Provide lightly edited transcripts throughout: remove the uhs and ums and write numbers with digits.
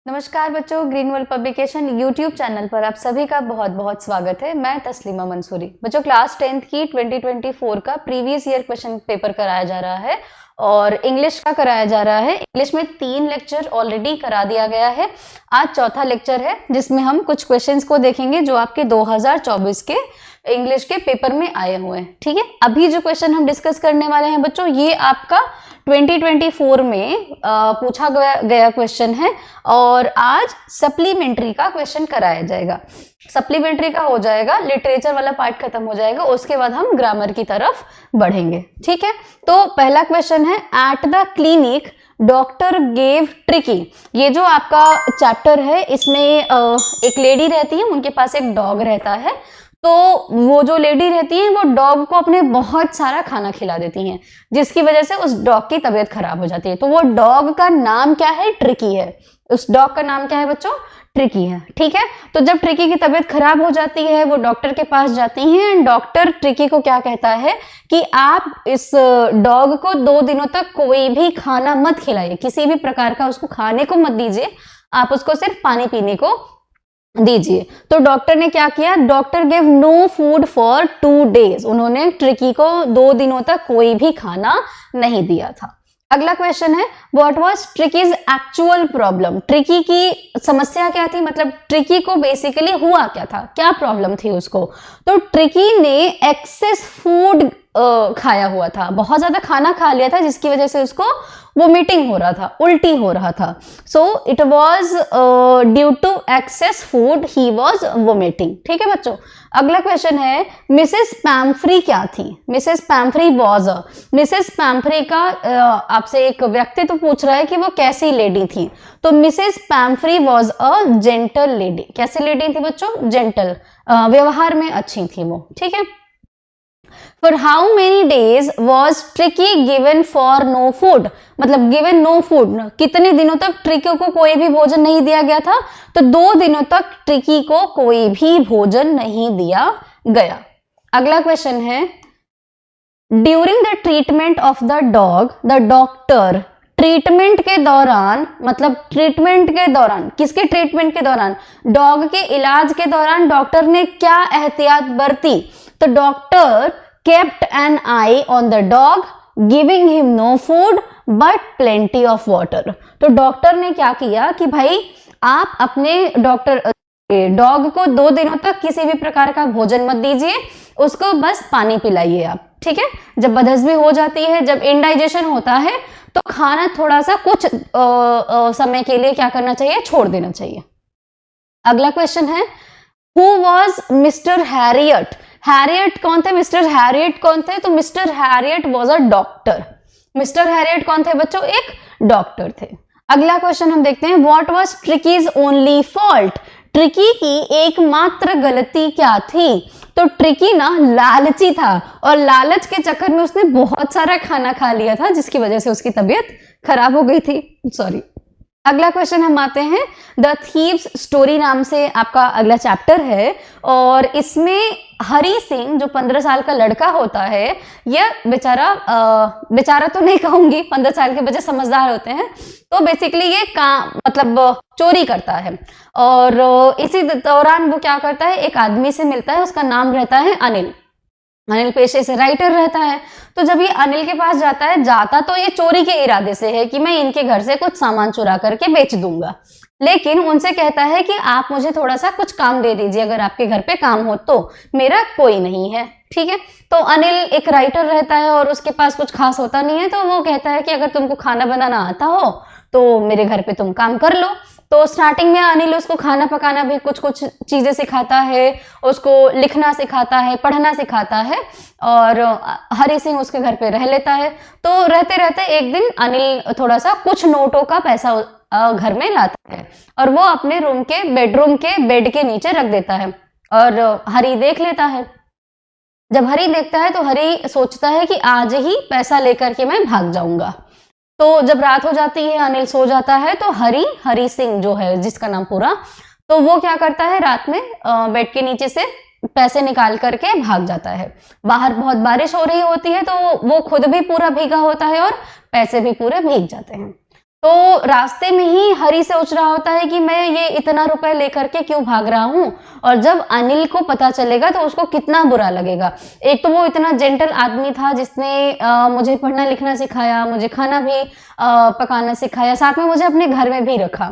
नमस्कार बच्चों, green world publication YouTube channel पर आप सभी का बहुत बहुत स्वागत है। मैं तस्लीमा मंसूरी। बच्चों, क्लास 10th की 2024 का प्रीवियस ईयर क्वेश्चन पेपर कराया जा रहा है और इंग्लिश का कराया जा रहा है। इंग्लिश में 3 लेक्चर ऑलरेडी करा दिया गया है। आज चौथा लेक्चर है जिसमें हम कुछ क्वेश्चंस को देखेंगे जो आपके 2024 के इंग्लिश के पेपर में आए हुए हैं। ठीक है, अभी जो क्वेश्चन हम डिस्कस करने वाले हैं बच्चों, ये आपका 2024 में पूछा गया क्वेश्चन है और आज सप्लीमेंट्री का क्वेश्चन कराया जाएगा। सप्लीमेंट्री का हो जाएगा, लिटरेचर वाला पार्ट खत्म हो जाएगा, उसके बाद हम ग्रामर की तरफ बढ़ेंगे। ठीक है, तो पहला क्वेश्चन है, at the clinic doctor gave tricky. ये जो आपका चैप्टर है इसमें एक लेडी रहती है, उनके पास एक डॉग रहता है। तो वो जो लेडी रहती है वो डॉग को अपने बहुत सारा खाना खिला देती हैं, जिसकी वजह से उस डॉग की तबीयत खराब हो जाती है। तो वो डॉग का नाम क्या है? ट्रिकी है। उस डॉग का नाम क्या है बच्चों? ट्रिकी है। ठीक है, तो जब ट्रिकी की तबीयत खराब हो जाती है वो डॉक्टर के पास जाती हैं एंड डॉक्टर ट्रिकी को क्या कहता है कि आप इस डॉग को 2 दिनों तक कोई भी खाना मत खिलाइए, किसी भी प्रकार का उसको खाने को मत दीजिए, आप उसको सिर्फ पानी पीने को दीजिए। तो डॉक्टर ने क्या किया? Doctor gave no food for 2 days। उन्होंने ट्रिकी को 2 दिनों तक कोई भी खाना नहीं दिया था। अगला क्वेश्चन है, what was ट्रिकीज actual problem. Tricky की समस्या क्या थी, मतलब ट्रिकी को बेसिकली हुआ क्या था, क्या प्रॉब्लम थी उसको? तो ट्रिकी ने एक्सेस फूड खाया हुआ था, बहुत ज्यादा खाना खा लिया था, जिसकी वजह से उसको वोमिटिंग हो रहा था, उल्टी हो रहा था। So it was due to excess food he was vomiting. ठीक है बच्चों, अगला क्वेश्चन है, मिसेस पैम्फ्री क्या थी? Mrs Pomfrey was Mrs Pomfrey का आपसे एक व्यक्तित्व पूछ रहा है कि वो कैसी लेडी थी। तो Mrs Pomfrey was a gentle lady. कैसी लेडी थी बच्चों? जेंटल, व्यवहार में अच्छी थी वो। ठीक है, For how many days was Tricky given for no food? मतलब given no food, कितने दिनों तक ट्रिकी को कोई भी भोजन नहीं दिया गया था? तो 2 दिनों तक ट्रिकी को कोई भी भोजन नहीं दिया गया। अगला क्वेश्चन है, during the treatment of the dog the doctor. Treatment के दौरान, मतलब ट्रीटमेंट के दौरान, किसके ट्रीटमेंट के दौरान? डॉग के इलाज के दौरान डॉक्टर ने क्या एहतियात बरती? तो doctor kept an eye on the dog, giving him no food but plenty of water। तो डॉक्टर ने क्या किया कि भाई आप अपने डॉग को 2 दिनों तक किसी भी प्रकार का भोजन मत दीजिए, उसको बस पानी पिलाइए आप। ठीक है, जब बदहजमी हो जाती है, जब इनडाइजेशन होता है, तो खाना थोड़ा सा कुछ समय के लिए क्या करना चाहिए? छोड़ देना चाहिए। अगला क्वेश्चन है, who was mister Harriet. Harriet कौन थे? मिस्टर हैरियट कौन थे? तो mister Harriet was a doctor. Mister Harriet कौन थे बच्चों? एक डॉक्टर थे। अगला क्वेश्चन हम देखते हैं, what was ट्रिकीज only fault. Tricky की एकमात्र गलती क्या थी? तो ट्रिकी ना लालची था और लालच के चक्कर में उसने बहुत सारा खाना खा लिया था, जिसकी वजह से उसकी तबीयत खराब हो गई थी। सॉरी। अगला क्वेश्चन हम आते हैं, द थीव्स स्टोरी नाम से आपका अगला चैप्टर है और इसमें हरी सिंह जो 15 साल का लड़का होता है, यह बेचारा तो नहीं कहूंगी, 15 साल के बच्चे समझदार होते हैं, तो बेसिकली ये काम मतलब चोरी करता है और इसी दौरान वो क्या करता है, एक आदमी से मिलता है, उसका नाम रहता है अनिल। अनिल पेशे से राइटर रहता है। तो जब ये अनिल के पास जाता तो ये चोरी के इरादे से है कि मैं इनके घर से कुछ सामान चुरा करके बेच दूंगा, लेकिन उनसे कहता है कि आप मुझे थोड़ा सा कुछ काम दे दीजिए, अगर आपके घर पे काम हो तो, मेरा कोई नहीं है। ठीक है, तो अनिल एक राइटर रहता है और उसके पास कुछ खास होता नहीं है, तो वो कहता है कि अगर तुमको खाना बनाना आता हो तो मेरे घर पे तुम काम कर लो। तो स्टार्टिंग में अनिल उसको खाना पकाना भी कुछ चीजें सिखाता है, उसको लिखना सिखाता है, पढ़ना सिखाता है और हरी सिंह उसके घर पे रह लेता है। तो रहते रहते एक दिन अनिल थोड़ा सा कुछ नोटों का पैसा घर में लाता है और वो अपने बेडरूम के बेड के नीचे रख देता है और हरी देख लेता है। जब हरी देखता है तो हरी सोचता है कि आज ही पैसा लेकर के मैं भाग जाऊंगा। तो जब रात हो जाती है, अनिल सो जाता है, तो हरी सिंह जो है जिसका नाम पूरा, तो वो क्या करता है, रात में बेड के नीचे से पैसे निकाल करके भाग जाता है। बाहर बहुत बारिश हो रही होती है तो वो खुद भी पूरा भीगा होता है और पैसे भी पूरे भीग जाते हैं। तो रास्ते में ही हरी सोच रहा होता है कि मैं ये इतना रुपए लेकर के क्यों भाग रहा हूँ, और जब अनिल को पता चलेगा तो उसको कितना बुरा लगेगा। एक तो वो इतना जेंटल आदमी था जिसने मुझे पढ़ना लिखना सिखाया, मुझे खाना भी पकाना सिखाया, साथ में मुझे अपने घर में भी रखा।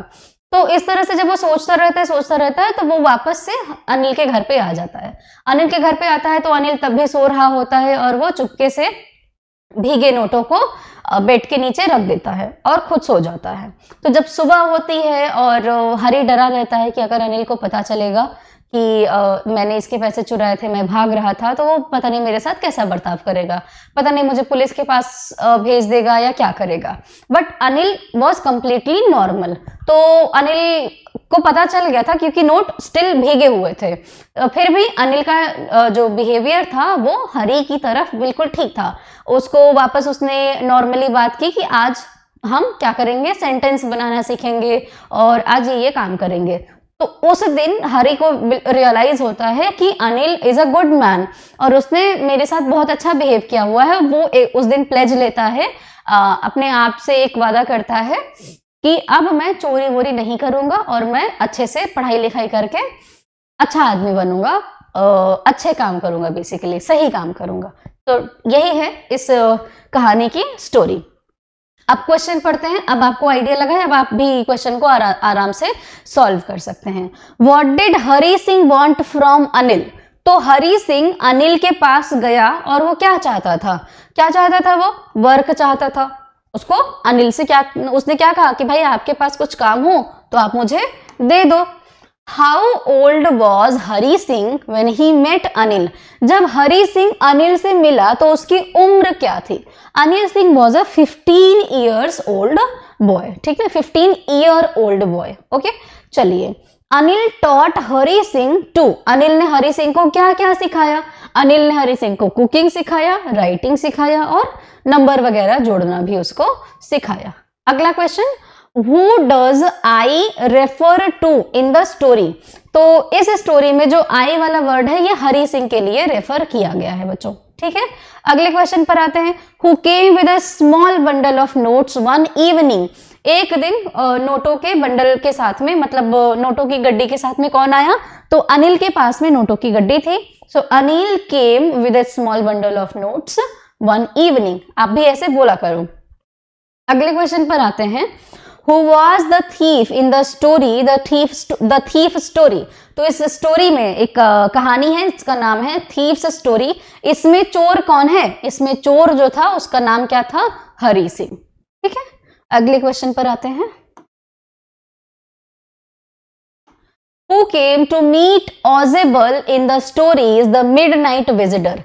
तो इस तरह से जब वो सोचता रहता है तो वो वापस से अनिल के घर पे आ जाता है। अनिल के घर पे आता है तो अनिल तब भी सो रहा होता है और वो चुपके से भीगे नोटों को बेड के नीचे रख देता है और खुद सो जाता है। तो जब सुबह होती है और हरी डरा रहता है कि अगर अनिल को पता चलेगा कि मैंने इसके पैसे चुराए थे, मैं भाग रहा था, तो वो पता नहीं मेरे साथ कैसा बर्ताव करेगा, पता नहीं मुझे पुलिस के पास भेज देगा या क्या करेगा। But Anil was completely normal. तो अनिल को पता चल गया था क्योंकि नोट स्टिल भीगे हुए थे। फिर भी अनिल का जो बिहेवियर था वो हरी की तरफ बिल्कुल ठीक था। उसको वापस उसने नॉर्मली बात की कि आज हम क्या करेंगे, सेंटेंस बनाना सीखेंगे और आज ये काम करेंगे। तो उस दिन हरी को रियलाइज होता है कि Anil is a good man और उसने मेरे साथ बहुत अच्छा बिहेव किया हुआ है। वो उस दिन प्लेज लेता है, अपने आप से एक वादा करता है कि अब मैं चोरी वोरी नहीं करूंगा और मैं अच्छे से पढ़ाई लिखाई करके अच्छा आदमी बनूंगा, अच्छे काम करूंगा, बेसिकली सही काम करूंगा। तो यही है इस कहानी की स्टोरी। अब क्वेश्चन पढ़ते हैं। अब आपको आइडिया लगा है, अब आप भी क्वेश्चन को आराम से सॉल्व कर सकते हैं। What did Hari Singh want from Anil? तो हरी सिंह अनिल के पास गया और वो क्या चाहता था? क्या चाहता था? वो वर्क चाहता था। उसको अनिल से उसने क्या कहा कि भाई आपके पास कुछ काम हो तो आप मुझे दे दो। How old was Hari Singh when he met Anil? जब हरी सिंह अनिल से मिला तो उसकी उम्र क्या थी? Anil Singh was a 15 years old boy. ठीक है, 15 year old बॉय। ओके, चलिए। Anil taught Hari Singh to. अनिल ने हरी सिंह को क्या क्या सिखाया? अनिल ने हरी सिंह को कुकिंग सिखाया, राइटिंग सिखाया और नंबर वगैरह जोड़ना भी उसको सिखाया। अगला question, Who does I refer to in the story? तो इस स्टोरी में जो I वाला वर्ड है ये हरी सिंह के लिए रेफर किया गया है बच्चों। ठीक है, अगले क्वेश्चन पर आते हैं। Who came with a small bundle of notes one evening? एक दिन नोटों के बंडल के साथ में, मतलब नोटों की गड्डी के साथ में कौन आया? तो अनिल के पास में नोटों की गड्डी थी। So Anil came with a small bundle of notes one evening। आप भी ऐसे बोला करो। अगले क्वेश्चन पर आते हैं। Who was the thief in the story? The thief story। तो इस स्टोरी में एक कहानी है, इसका नाम है थीफ्स स्टोरी। इसमें चोर कौन है? इसमें चोर जो था उसका नाम क्या था? हरी सिंह। ठीक है, अगले क्वेश्चन पर आते हैं। Who came to meet Ozable in the story is the midnight visitor।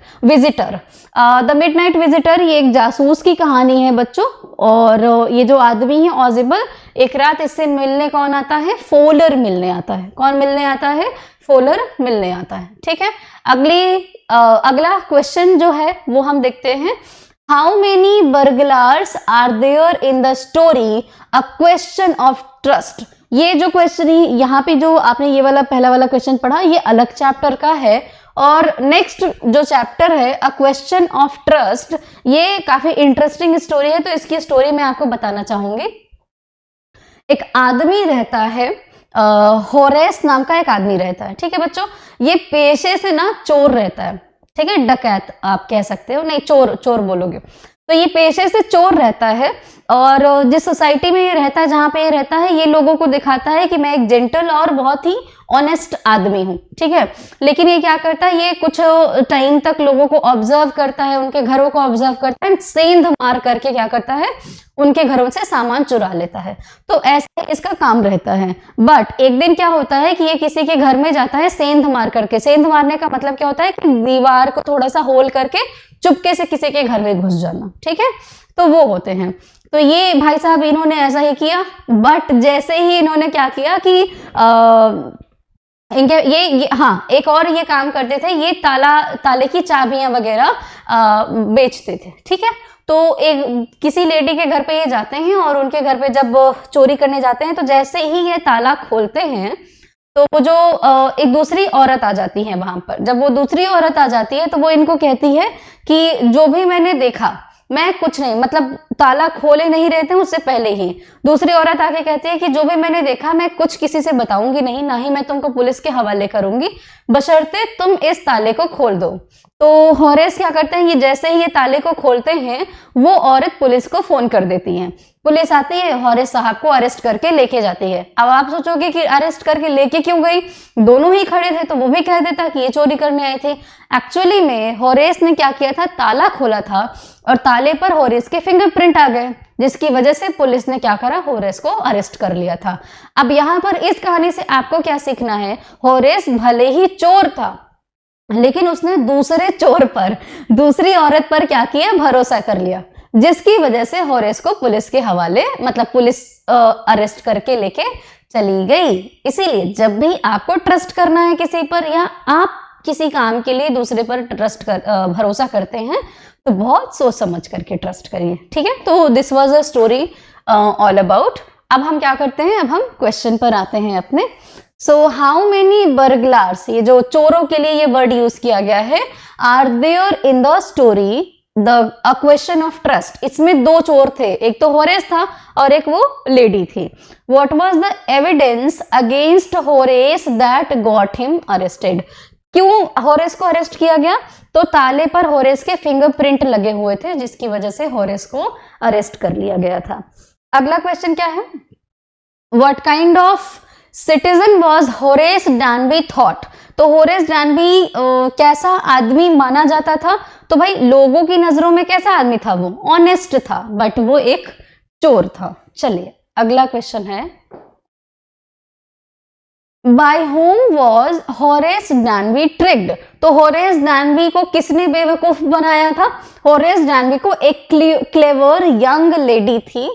The midnight visitor ये एक जासूस की कहानी है बच्चों, और ये जो आदमी है ऑजिबल, एक रात इससे मिलने कौन आता है? फोलर मिलने आता है। कौन मिलने आता है? फोलर मिलने आता है। ठीक है, अगला क्वेश्चन जो है वो हम देखते हैं। How many burglars are there in the story? A question of trust. ये जो क्वेश्चन यहाँ पे जो आपने ये वाला पहला वाला क्वेश्चन पढ़ा, ये अलग चैप्टर का है। और नेक्स्ट जो चैप्टर है अ क्वेश्चन ऑफ ट्रस्ट, ये काफी इंटरेस्टिंग स्टोरी है। तो इसकी स्टोरी मैं आपको बताना चाहूंगी। एक आदमी रहता है, होरेस नाम का एक आदमी रहता है। ठीक है बच्चों, ये पेशे से ना चोर रहता है। ठीक है, डकैत आप कह सकते हो, नहीं चोर बोलोगे। तो ये पेशे से चोर रहता है और जिस सोसाइटी में ये रहता है, जहां पे ये रहता है, ये लोगों को दिखाता है कि मैं एक जेंटल और बहुत ही ऑनेस्ट आदमी हूँ। ठीक है, लेकिन ये क्या करता है, ये कुछ टाइम तक लोगों को ऑब्जर्व करता है, उनके घरों को ऑब्जर्व करता है, सेंध मार करके क्या करता है, उनके घरों से सामान चुरा लेता है। तो ऐसे इसका काम रहता है। बट एक दिन क्या होता है कि ये किसी के घर में जाता है सेंध मार करके। सेंध मारने का मतलब क्या होता है कि दीवार को थोड़ा सा होल करके चुपके से किसी के घर में घुस जाना। ठीक है, तो वो होते हैं। तो ये भाई साहब इन्होंने ऐसा ही किया। बट जैसे ही इन्होंने क्या किया कि इनके ये हाँ, एक और ये काम करते थे, ये ताले की चाबियां वगैरह बेचते थे। ठीक है, तो एक किसी लेडी के घर पे ये जाते हैं और उनके घर पे जब चोरी करने जाते हैं, तो जैसे ही ये ताला खोलते हैं तो वो जो एक दूसरी औरत आ जाती है वहां पर। जब वो दूसरी औरत आ जाती है तो वो इनको कहती है कि जो भी मैंने देखा मैं कुछ नहीं, मतलब ताला खोले नहीं रहते उससे पहले ही दूसरी औरत आके कहती है कि जो भी मैंने देखा मैं कुछ किसी से बताऊंगी नहीं, ना ही मैं तुमको पुलिस के हवाले करूंगी, बशर्ते तुम इस ताले को खोल दो। तो होरेस क्या करते हैं, ये जैसे ही ये ताले को खोलते हैं वो औरत पुलिस को फोन कर देती है। पुलिस आती है, होरेस साहब को अरेस्ट करके लेके जाती है। अब आप सोचोगे कि अरेस्ट करके लेके क्यों गई, दोनों ही खड़े थे तो वो भी कह देता कि ये चोरी करने आए थे। एक्चुअली में होरेस ने क्या किया था, ताला खोला था और ताले पर होरेस के फिंगरप्रिंट आ गए, जिसकी वजह से पुलिस ने क्या करा, होरेस को अरेस्ट कर लिया था। अब यहाँ पर इस कहानी से आपको क्या सीखना है, होरेस भले ही चोर था लेकिन उसने दूसरे चोर पर, दूसरी औरत पर क्या किया, भरोसा कर लिया, जिसकी वजह से होरेस को पुलिस के हवाले, मतलब पुलिस अरेस्ट करके लेके चली गई। इसीलिए जब भी आपको ट्रस्ट करना है किसी पर, या आप किसी काम के लिए दूसरे पर भरोसा करते हैं, तो बहुत सोच समझ करके ट्रस्ट करिए, ठीक है। तो this was a story all about. अब हम क्या करते हैं, अब हम क्वेश्चन पर आते हैं अपने। सो हाउ मेनी बर्गलार्स, ये जो चोरों के लिए ये वर्ड यूज किया गया है, are there in the story a question of trust. इसमें दो चोर थे, एक तो होरेस था और एक वो लेडी थी। What was the evidence against Horace that got him arrested. क्यों होरेस को अरेस्ट किया गया, तो ताले पर होरेस के फिंगरप्रिंट लगे हुए थे, जिसकी वजह से होरेस को अरेस्ट कर लिया गया था। अगला क्वेश्चन क्या है, what kind of citizen was Horace डैनबी thought. तो होरेस डैनबी कैसा आदमी माना जाता था, तो भाई लोगों की नजरों में कैसा आदमी था, वो ऑनेस्ट था, बट वो एक चोर था। चलिए अगला क्वेश्चन है, by whom was Horace Danby tricked. तो होरेस डैनबी को किसने बेवकूफ बनाया था, होरेस डैनबी को एक क्लेवर यंग लेडी थी,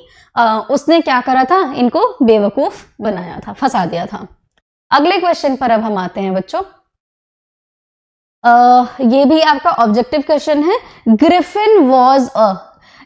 उसने क्या करा था, इनको बेवकूफ बनाया था, फंसा दिया था। अगले क्वेश्चन पर अब हम आते हैं बच्चों। ये भी आपका ऑब्जेक्टिव क्वेश्चन है। ग्रिफिन वॉज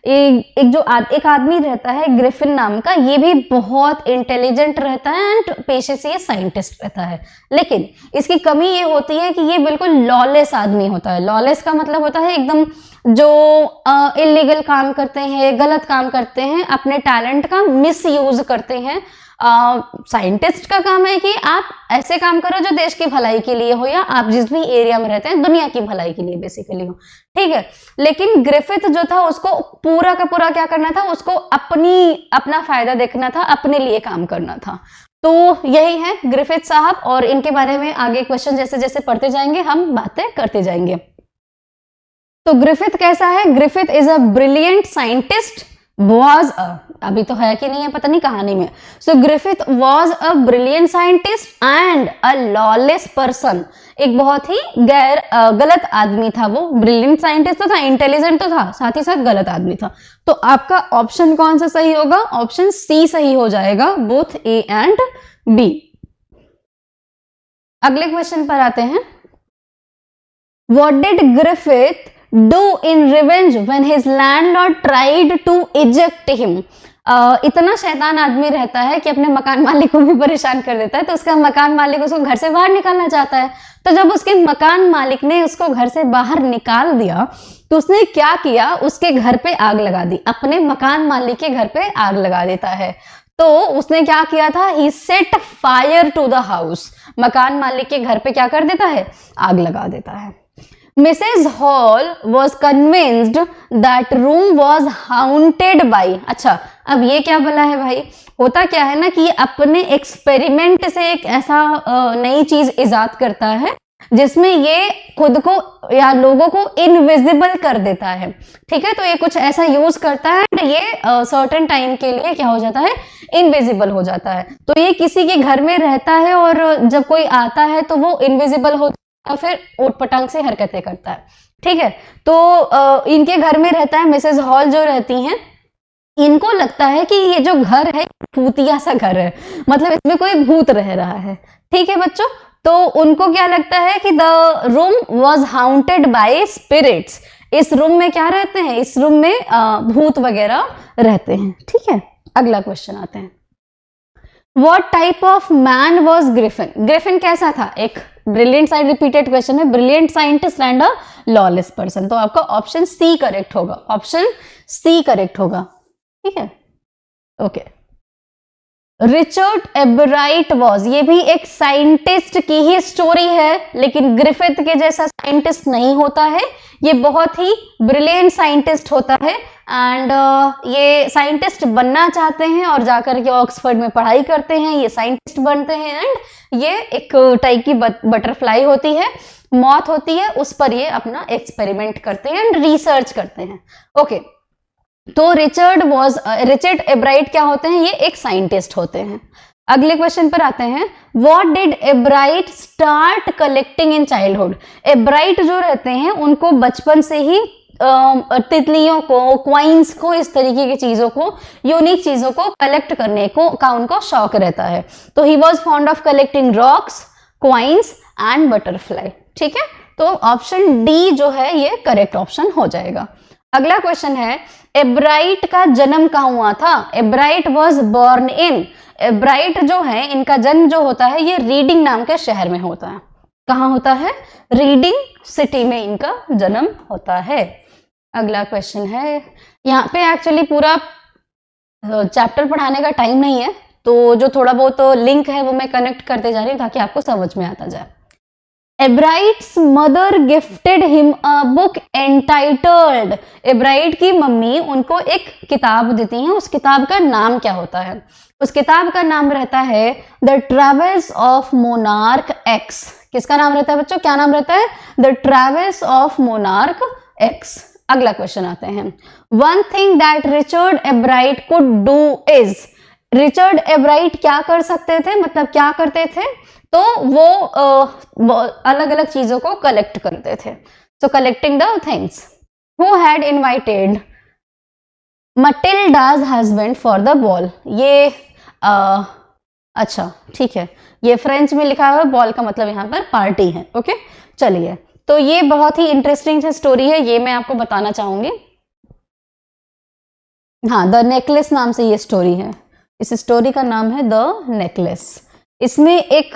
एक आदमी रहता है ग्रिफिन नाम का, ये भी बहुत इंटेलिजेंट रहता है एंड पेशे से ये साइंटिस्ट रहता है, लेकिन इसकी कमी ये होती है कि ये बिल्कुल लॉलेस आदमी होता है। लॉलेस का मतलब होता है एकदम जो इलीगल काम करते हैं, गलत काम करते हैं, अपने टैलेंट का मिस यूज करते हैं। साइंटिस्ट का काम है कि आप ऐसे काम करो जो देश की भलाई के लिए हो, या आप जिस भी एरिया में रहते हैं दुनिया की भलाई के लिए बेसिकली हो, ठीक है। लेकिन ग्रिफिथ जो था उसको पूरा का पूरा क्या करना था, उसको अपना फायदा देखना था, अपने लिए काम करना था। तो यही है ग्रिफिथ साहब, और इनके बारे में आगे क्वेश्चन जैसे जैसे पढ़ते जाएंगे हम बातें करते जाएंगे। तो ग्रिफिथ कैसा है, Griffith is a brilliant scientist, was अभी तो है कि नहीं है पता नहीं कहानी में। So Griffith was a brilliant scientist and a lawless person. एक बहुत ही गलत आदमी था वो। ब्रिलियंट साइंटिस्ट तो था, इंटेलिजेंट तो था, साथ ही साथ गलत आदमी था। तो आपका ऑप्शन कौन सा सही होगा, ऑप्शन सी सही हो जाएगा, बोथ ए एंड बी। अगले क्वेश्चन पर आते हैं। What did Griffith do in revenge when his landlord tried to eject him। इतना शैतान आदमी रहता है कि अपने मकान मालिक को भी परेशान कर देता है, तो उसका मकान मालिक उसको घर से बाहर निकालना चाहता है। तो जब उसके मकान मालिक ने उसको घर से बाहर निकाल दिया तो उसने क्या किया, उसके घर पे आग लगा दी, अपने मकान मालिक के घर पे आग लगा देता है। तो उसने क्या किया था, he set fire to the house। मकान मालिक के घर पे क्या कर देता है, आग लगा देता है। Mrs. Hall was convinced that room was haunted by। अच्छा, अब ये क्या बोला है भाई, होता क्या है ना कि अपने एक्सपेरिमेंट से एक ऐसा नई चीज इजाद करता है जिसमें ये खुद को या लोगों को इनविजिबल कर देता है, ठीक है। तो ये कुछ ऐसा यूज करता है, ये सर्टेन टाइम के लिए क्या हो जाता है, इनविजिबल हो जाता है। तो ये किसी के घर में रहता है और जब कोई आता है तो वो इनविजिबल होता है, फिर उटपटांग से हरकतें करता है, ठीक है। तो इनके घर में रहता है, मिसेस हॉल जो रहती हैं, इनको लगता है कि ये जो घर है भूतिया सा घर है, मतलब इसमें कोई भूत रह रहा है, ठीक है बच्चों। तो उनको क्या लगता है कि the room was haunted by spirits. इस रूम में क्या रहते हैं, इस रूम में भूत वगैरह रहते हैं, ठीक है। अगला क्वेश्चन आते हैं। What type of man was Griffin? Griffin कैसा था? एक ब्रिलियंट साइंटिस्ट, रिपीटेड क्वेश्चन है, brilliant scientist and a lawless person. तो आपका ऑप्शन सी करेक्ट होगा, ऑप्शन सी करेक्ट होगा, ठीक है, ओके। रिचर्ड एबराइट वॉज, ये भी एक साइंटिस्ट की ही स्टोरी है, लेकिन ग्रिफिथ के जैसा साइंटिस्ट नहीं होता है, ये बहुत ही ब्रिलियंट साइंटिस्ट होता है। एंड ये साइंटिस्ट बनना चाहते हैं और जाकर के ऑक्सफोर्ड में पढ़ाई करते हैं, ये साइंटिस्ट बनते हैं एंड ये एक टाइप की बटरफ्लाई होती है, मौत होती है, उस पर ये अपना एक्सपेरिमेंट करते हैं एंड रिसर्च करते हैं, ओके। तो रिचर्ड एब्राइट क्या होते हैं? ये एक साइंटिस्ट होते हैं। अगले क्वेश्चन पर आते हैं, what did एब्राइट start collecting in childhood? एब्राइट जो रहते हैं उनको बचपन से ही तितलियों को, क्वाइंस को, इस तरीके की चीजों को, यूनिक चीजों को कलेक्ट करने का उनको शौक रहता है। तो he was fond of collecting rocks, coins and butterfly, ठीक है। तो ऑप्शन डी जो है ये करेक्ट ऑप्शन हो जाएगा। अगला क्वेश्चन है, एब्राइट का जन्म कहाँ हुआ था? एब्राइट वॉज बॉर्न इन, एब्राइट जो है इनका जन्म जो होता है ये रीडिंग नाम के शहर में होता है। कहाँ होता है? रीडिंग सिटी में इनका जन्म होता है। अगला क्वेश्चन है, यहाँ पे एक्चुअली पूरा चैप्टर पढ़ाने का टाइम नहीं है, तो जो थोड़ा बहुत लिंक है वो मैं कनेक्ट करते जा रही हूँ ताकि आपको समझ में आता जाए। Ebright's mother gifted him a book entitled, Ebright की मम्मी उनको एक किताब देती हैं, उस किताब का नाम क्या होता है? उस किताब का नाम रहता है the travels of monarch x. किसका नाम रहता है बच्चों? क्या नाम रहता है? The travels of monarch x. अगला क्वेश्चन आते हैं, one thing that Richard एब्राइट could do is, Richard एब्राइट क्या कर सकते थे, मतलब क्या करते थे? तो वो अलग अलग चीजों को कलेक्ट करते थे। So collecting the things. Who had invited Matilda's husband for the ball, ये अच्छा ठीक है, ये फ्रेंच में लिखा हुआ है, बॉल का मतलब यहाँ पर पार्टी है, ओके। चलिए, तो ये बहुत ही इंटरेस्टिंग सी स्टोरी है, ये मैं आपको बताना चाहूंगी। हाँ, द नेकलेस नाम से ये स्टोरी है, इस स्टोरी का नाम है द नेकलेस। इसमें एक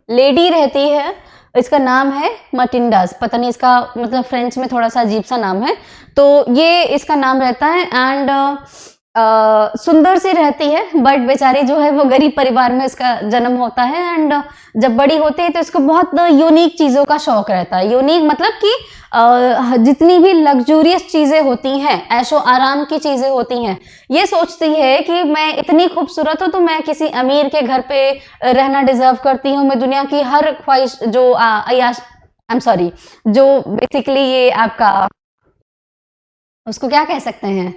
लेडी रहती है, इसका नाम है मटिंडास, पता नहीं इसका मतलब फ्रेंच में थोड़ा सा अजीब सा नाम है, तो ये इसका नाम रहता है। एंड सुंदर सी रहती है, बट बेचारी जो है वो गरीब परिवार में इसका जन्म होता है। एंड जब बड़ी होती है तो इसको बहुत यूनिक चीजों का शौक रहता है। यूनिक मतलब कि जितनी भी लग्जूरियस चीजें होती हैं, ऐशो आराम की चीजें होती हैं, ये सोचती है कि मैं इतनी खूबसूरत हूं तो मैं किसी अमीर के घर पे रहना डिजर्व करती हूँ, मैं दुनिया की हर ख्वाहिश जो आई एम सॉरी, जो बेसिकली ये आपका उसको क्या कह सकते हैं,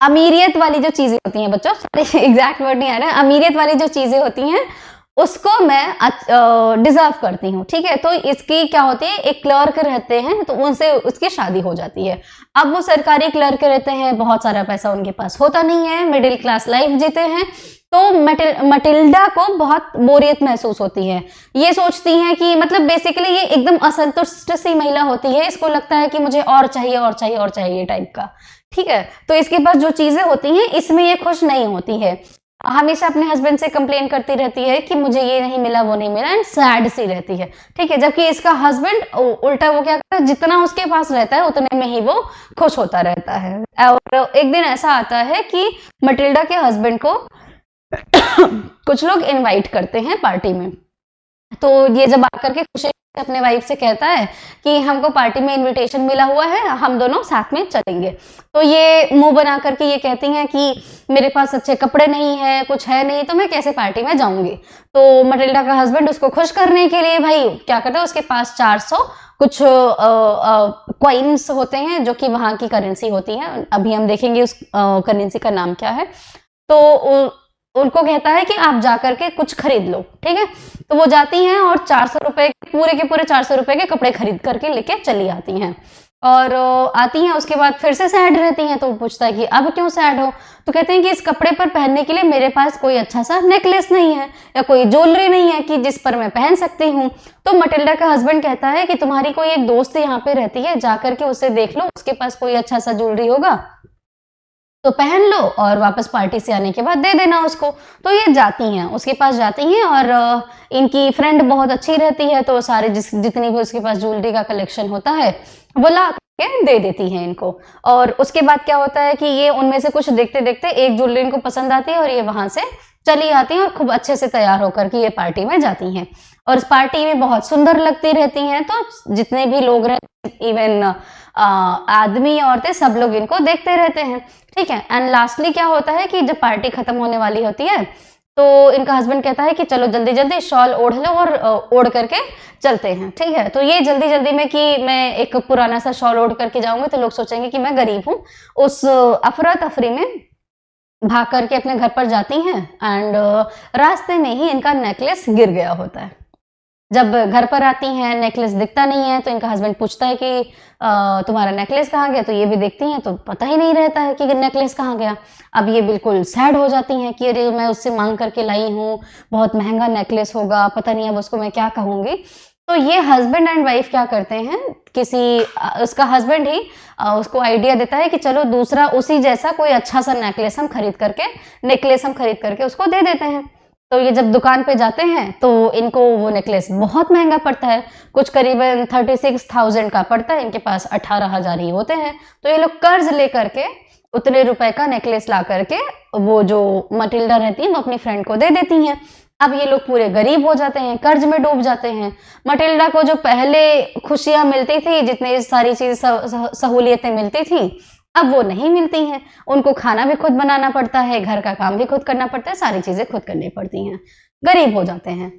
अमीरियत वाली जो चीजें होती हैं बच्चों, एग्जैक्ट वर्ड नहीं आ रहा है, अमीरियत वाली जो चीजें होती हैं उसको मैं डिजर्व करती हूँ, ठीक है। तो इसकी क्या होती है, एक क्लर्क रहते हैं तो उनसे उसकी शादी हो जाती है। अब वो सरकारी क्लर्क रहते हैं, बहुत सारा पैसा उनके पास होता नहीं है, मिडिल क्लास लाइफ जीते हैं, तो मटिल्डा को बहुत बोरियत महसूस होती है। ये सोचती हैं कि मतलब बेसिकली ये एकदम असंतुष्ट सी महिला होती है, इसको लगता है कि मुझे और चाहिए और चाहिए और चाहिए टाइप का, ठीक है। तो इसके पास जो चीजें होती हैं इसमें ये खुश नहीं होती है, हमेशा अपने हस्बैंड से कंप्लेन करती रहती है कि मुझे ये नहीं मिला वो नहीं मिला, एंड सैड सी रहती है, ठीक है। जबकि इसका हस्बैंड उल्टा वो क्या करता है, जितना उसके पास रहता है उतने में ही वो खुश होता रहता है। और एक दिन ऐसा आता है कि मटिल्डा के हस्बैंड को कुछ लोग इनवाइट करते हैं पार्टी में, तो ये जब आकर के खुशी अपने वाइफ से कहता है कि हमको पार्टी में इनविटेशन मिला हुआ है, हम दोनों साथ में चलेंगे। तो ये मुंह बना करके ये कहती हैं कि मेरे पास अच्छे कपड़े नहीं है, कुछ है नहीं, तो मैं कैसे पार्टी में जाऊंगी। तो मटिल्डा का हस्बैंड उसको खुश करने के लिए भाई क्या करता है, उसके पास 400 कुछ कॉइन्स होते हैं जो कि वहां की करेंसी होती है, अभी हम देखेंगे उस करेंसी का नाम क्या है। तो उनको कहता है कि आप जाकर के कुछ खरीद लो, ठीक है। तो वो जाती हैं और 400 रुपए पूरे के पूरे 400 रुपए के कपड़े खरीद करके लेके चली आती हैं। और आती हैं, उसके बाद फिर से सैड रहती हैं, तो वो पूछता है कि अब क्यों सैड हो। तो कहते हैं कि इस कपड़े पर पहनने के लिए मेरे पास कोई अच्छा सा नेकलेस नहीं है या कोई ज्वेलरी नहीं है कि जिस पर मैं पहन सकती हूँ। तो मटिल्डा का हस्बैंड कहता है कि तुम्हारी कोई एक दोस्त यहाँ पे रहती है, जाकर के उससे देख लो, उसके पास कोई अच्छा सा ज्वेलरी होगा तो पहन लो और वापस पार्टी से आने के बाद दे देना उसको। तो ये जाती हैं, उसके पास जाती हैं और इनकी फ्रेंड बहुत अच्छी रहती है, तो सारे जितनी भी उसके पास ज्वेलरी का कलेक्शन होता है वो ला के दे देती हैं इनको। और उसके बाद क्या होता है कि ये उनमें से कुछ देखते देखते एक ज्वेलरी इनको पसंद आती है और ये वहां से चली आती हैं और खूब अच्छे से तैयार होकर के ये पार्टी में जाती हैं और इस पार्टी में बहुत सुंदर लगती रहती हैं। तो जितने भी लोग रहते हैं, इवन आदमी औरतें, सब लोग इनको देखते रहते हैं, ठीक है। एंड लास्टली क्या होता है कि जब पार्टी खत्म होने वाली होती है तो इनका हस्बैंड कहता है कि चलो जल्दी जल्दी शॉल ओढ़ लो और ओढ़ करके चलते हैं, ठीक है। तो ये जल्दी जल्दी में कि मैं एक पुराना सा शॉल ओढ़ करके जाऊंगी तो लोग सोचेंगे कि मैं गरीब हूँ, उस अफरा तफरी में भाग करके अपने घर पर जाती हैं। एंड रास्ते में ही इनका नेकलेस गिर गया होता है। जब घर पर आती हैं नेकलेस दिखता नहीं है तो इनका हस्बैंड पूछता है कि तुम्हारा नेकलेस कहाँ गया, तो ये भी देखती हैं तो पता ही नहीं रहता है कि नेकलेस कहाँ गया। अब ये बिल्कुल सैड हो जाती हैं कि अरे मैं उससे मांग करके लाई हूँ, बहुत महंगा नेकलेस होगा, पता नहीं अब उसको मैं क्या कहूँगी। तो ये हस्बैंड एंड वाइफ क्या करते हैं, उसका हस्बैंड ही उसको आइडिया देता है कि चलो दूसरा उसी जैसा कोई अच्छा सा नेकलेस हम खरीद करके उसको दे देते हैं। तो ये जब दुकान पे जाते हैं तो इनको वो नेकलेस बहुत महंगा पड़ता है, कुछ करीबन 36,000 का पड़ता है, इनके पास 18,000 ही होते हैं। तो ये लोग कर्ज लेकर के उतने रुपए का नेकलेस ला करके वो जो मटिल्डा रहती है वो अपनी फ्रेंड को दे देती हैं। अब ये लोग पूरे गरीब हो जाते हैं, कर्ज में डूब जाते हैं। मटिल्डा को जो पहले खुशियां मिलती थी, जितनी सारी चीज सहूलियतें मिलती थी, अब वो नहीं मिलती हैं। उनको खाना भी खुद बनाना पड़ता है, घर का काम भी खुद करना पड़ता है, सारी चीजें खुद करनी पड़ती हैं, गरीब हो जाते हैं।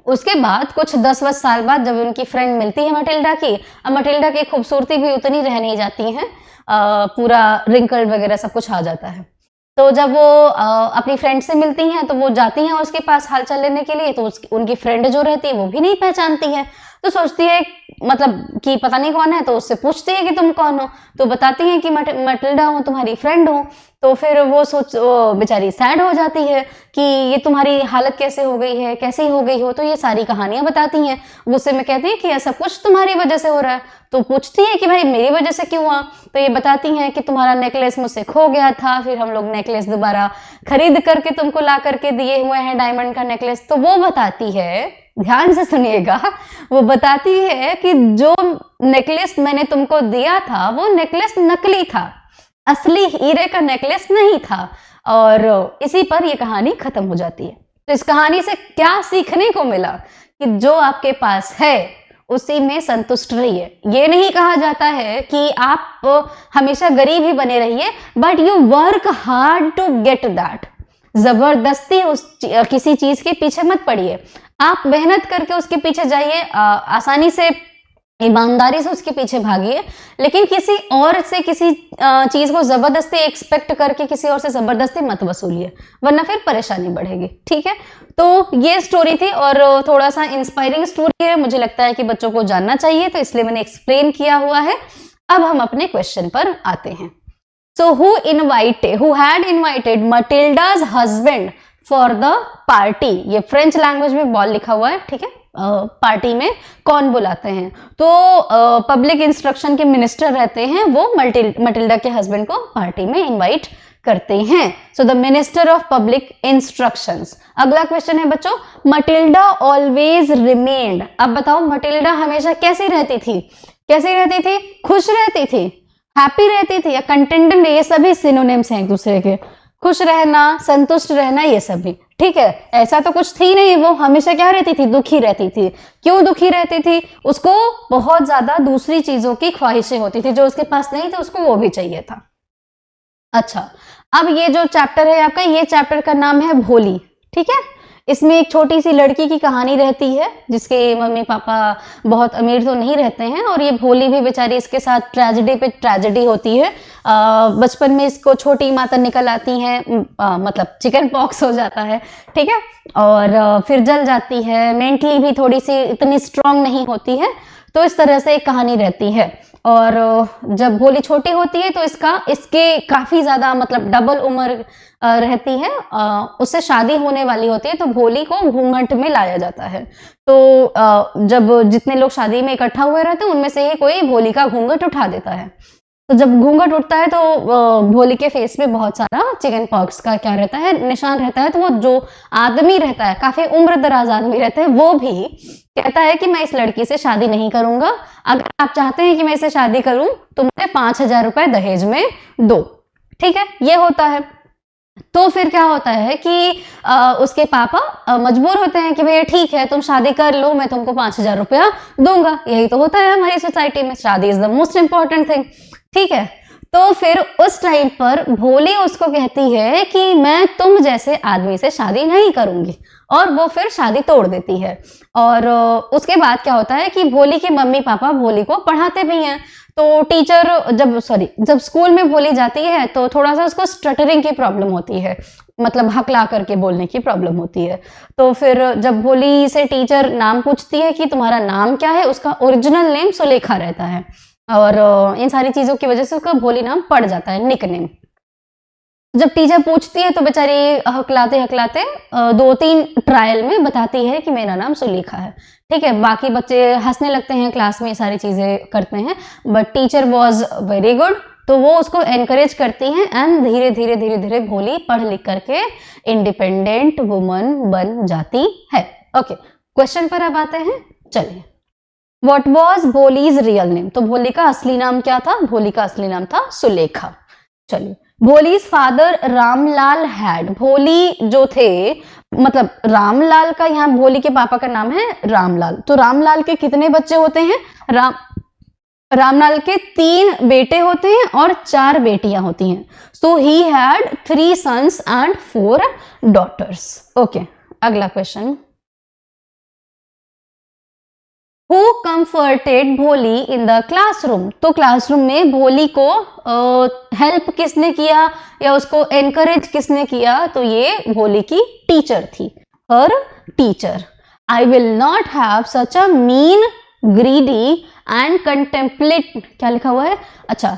उसके बाद कुछ 10-20 साल बाद जब उनकी फ्रेंड मिलती है मटिल्डा की, अब मटिल्डा की खूबसूरती भी उतनी रह नहीं जाती है, पूरा रिंकल वगैरह सब कुछ आ जाता है। तो जब वो अपनी फ्रेंड से मिलती हैं तो वो जाती हैं उसके पास हालचाल लेने के लिए, तो उनकी फ्रेंड जो रहती है वो भी नहीं पहचानती है। तो सोचती है मतलब कि पता नहीं कौन है, तो उससे पूछती है कि तुम कौन हो, तो बताती है कि मटिल्डा हूँ, तुम्हारी फ्रेंड हूँ। तो फिर वो बेचारी सैड हो जाती है कि ये तुम्हारी हालत कैसे हो गई है, कैसे हो गई हो, तो ये सारी कहानियां बताती हैं। गुस्से में कहती है कि यह सब कुछ तुम्हारी वजह से हो रहा है। तो पूछती है कि भाई मेरी वजह से क्यों हुआ, तो ये बताती हैं कि तुम्हारा नेकलेस मुझसे खो गया था, फिर हम लोग नेकलेस दोबारा खरीद करके तुमको ला करके दिए हुए हैं, डायमंड का नेकलेस। तो वो बताती है, ध्यान से सुनिएगा, वो बताती है कि जो नेकलेस मैंने तुमको दिया था वो नेकलेस नकली था, असली हीरे का नेकलेस नहीं था। और इसी पर ये कहानी खत्म हो जाती है। तो इस कहानी से क्या सीखने को मिला कि जो आपके पास है उसी में संतुष्ट रहिए। ये नहीं कहा जाता है कि आप हमेशा गरीब ही बने रहिए, but you work hard to get that. जबरदस्ती किसी चीज के पीछे मत पड़िए, आप मेहनत करके उसके पीछे जाइए, आसानी से ईमानदारी से उसके पीछे भागिए, लेकिन किसी और से किसी चीज को जबरदस्ती एक्सपेक्ट करके किसी और से जबरदस्ती मत वसूलिए, वरना फिर परेशानी बढ़ेगी, ठीक है। तो ये स्टोरी थी और थोड़ा सा इंस्पायरिंग स्टोरी है, मुझे लगता है कि बच्चों को जानना चाहिए, तो इसलिए मैंने एक्सप्लेन किया हुआ है। अब हम अपने क्वेश्चन पर आते हैं। So who had invited Matilda's husband for the party. ये फ्रेंच लैंग्वेज में बॉल लिखा हुआ है, ठीक है। पार्टी में कौन बुलाते हैं, तो पब्लिक इंस्ट्रक्शन के मिनिस्टर रहते हैं, वो मटिल्डा के हस्बैंड को पार्टी में इनवाइट करते हैं। So the minister of public instructions. अगला क्वेश्चन है बच्चों, मटिल्डा ऑलवेज रिमेन्ड। अब बताओ मटिल्डा हमेशा कैसी रहती थी, खुश रहती थी, हैप्पी रहती थी, या कंटेंटेड, ये सभी सिनोनिम्स हैं एक दूसरे के। खुश रहना, संतुष्ट रहना, ये सब भी, ठीक है। ऐसा तो कुछ थी नहीं, वो हमेशा क्या रहती थी, दुखी रहती थी। क्यों दुखी रहती थी, उसको बहुत ज्यादा दूसरी चीजों की ख्वाहिशें होती थी, जो उसके पास नहीं थी उसको वो भी चाहिए था। अच्छा, अब ये जो चैप्टर है आपका, ये चैप्टर का नाम है भोली, ठीक है। इसमें एक छोटी सी लड़की की कहानी रहती है जिसके मम्मी पापा बहुत अमीर तो नहीं रहते हैं, और ये भोली भी बेचारी, इसके साथ ट्रेजेडी पे ट्रेजेडी होती है। बचपन में इसको छोटी माता निकल आती हैं, मतलब चिकन पॉक्स हो जाता है, ठीक है, और फिर जल जाती है, मेंटली भी थोड़ी सी इतनी स्ट्रांग नहीं होती है। तो इस तरह से एक कहानी रहती है। और जब भोली छोटी होती है तो इसके काफी ज्यादा मतलब डबल उम्र रहती है, उससे शादी होने वाली होती है, तो भोली को घूंघट में लाया जाता है। तो जब जितने लोग शादी में इकट्ठा हुए रहते हैं उनमें से ही कोई भोली का घूंघट उठा देता है। तो जब घूंघट उठता है तो भोली के फेस पे बहुत सारा चिकन पॉक्स का क्या रहता है, निशान रहता है। तो वो जो आदमी रहता है, काफी उम्र दराज आदमी रहता है, वो भी कहता है कि मैं इस लड़की से शादी नहीं करूंगा, अगर आप चाहते हैं कि मैं इसे शादी करूं तो मुझे 5,000 रुपए दहेज में दो। ठीक है, ये होता है। तो फिर क्या होता है कि उसके पापा मजबूर होते हैं कि भैया ठीक है, तुम शादी कर लो, मैं तुमको 5,000 रुपया दूंगा। यही तो होता है हमारी सोसाइटी में, शादी is the most important thing. ठीक है, तो फिर उस टाइम पर भोली उसको कहती है कि मैं तुम जैसे आदमी से शादी नहीं करूंगी, और वो फिर शादी तोड़ देती है। और उसके बाद क्या होता है कि भोली के मम्मी पापा भोली को पढ़ाते भी हैं। तो टीचर जब स्कूल में भोली जाती है तो थोड़ा सा उसको स्टटरिंग की प्रॉब्लम होती है, मतलब हकला करके बोलने की प्रॉब्लम होती है। तो फिर जब भोली से टीचर नाम पूछती है कि तुम्हारा नाम क्या है, उसका ओरिजिनल नेम सुलेखा रहता है, और इन सारी चीजों की वजह से उसका भोली नाम पड़ जाता है, निक नेम। जब टीचर पूछती है तो बेचारी हकलाते हकलाते 2-3 ट्रायल में बताती है कि मेरा नाम सुलेखा है। ठीक है, बाकी बच्चे हंसने लगते हैं, क्लास में ये सारी चीजें करते हैं, but teacher was very good, तो वो उसको एनकरेज करती हैं, एंड धीरे धीरे धीरे धीरे भोली पढ़ लिख करके इंडिपेंडेंट वुमन बन जाती है। ओके, क्वेश्चन पर अब आते हैं, चलिए। What was Bholi's real name? तो भोली का असली नाम क्या था? भोली का असली नाम था सुलेखा। चलिए, भोलीज फादर रामलाल हैड, भोली जो थे, मतलब रामलाल का, यहाँ भोली के पापा का नाम है रामलाल। तो रामलाल के कितने बच्चे होते हैं? रामलाल के 3 बेटे होते हैं और 4 बेटियां होती हैं। So he had 3 sons and 4 daughters। Okay, अगला question. Who comforted Bholi in the classroom? तो क्लासरूम में भोली को हेल्प किसने किया या उसको एनकरेज किसने किया? तो ये भोली की टीचर थी, हर teacher. I will not have such a mean, greedy and क्या लिखा हुआ है? अच्छा,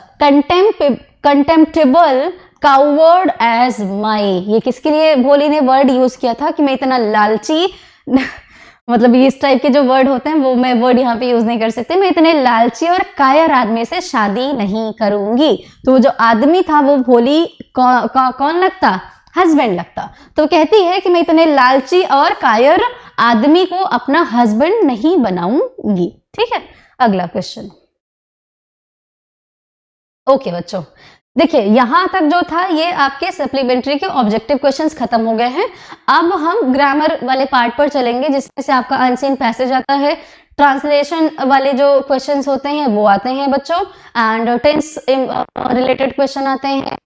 contemptible coward as my। ये किसके लिए भोली ने वर्ड यूज किया था कि मैं इतना लालची मतलब इस टाइप के जो वर्ड होते हैं वो मैं वर्ड यहाँ पे यूज नहीं कर सकती, मैं इतने लालची और कायर आदमी से शादी नहीं करूंगी। तो वो जो आदमी था वो भोली कौन लगता? हस्बैंड लगता। तो कहती है कि मैं इतने लालची और कायर आदमी को अपना हस्बैंड नहीं बनाऊंगी। ठीक है, अगला क्वेश्चन। ओके बच्चों, देखिए यहां तक जो था ये आपके सप्लीमेंट्री के ऑब्जेक्टिव क्वेश्चंस खत्म हो गए हैं। अब हम ग्रामर वाले पार्ट पर चलेंगे, जिसमें से आपका अनसीन पैसेज आता है, ट्रांसलेशन वाले जो क्वेश्चंस होते हैं वो आते हैं बच्चों, एंड टेंस रिलेटेड क्वेश्चन आते हैं,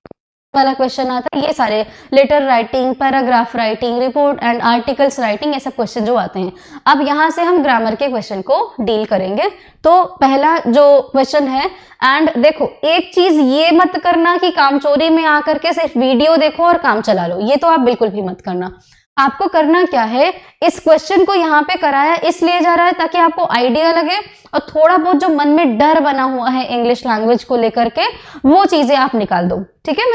वाला क्वेश्चन आता है, ये सारे letter writing, paragraph writing, report and articles writing, ये सब क्वेश्चन जो आते हैं। अब यहाँ से हम ग्रामर के क्वेश्चन को डील करेंगे। तो पहला जो क्वेश्चन है, एंड देखो एक चीज ये मत करना कि कामचोरी में आकर के सिर्फ वीडियो देखो और काम चला लो, ये तो आप बिल्कुल भी मत करना। आपको करना क्या है, इस क्वेश्चन को यहाँ पे कराया इसलिए जा रहा है ताकि आपको आइडिया लगे, और थोड़ा बहुत जो मन में डर बना हुआ है इंग्लिश लैंग्वेज को लेकर के वो चीजें आप निकाल दो। ठीक है,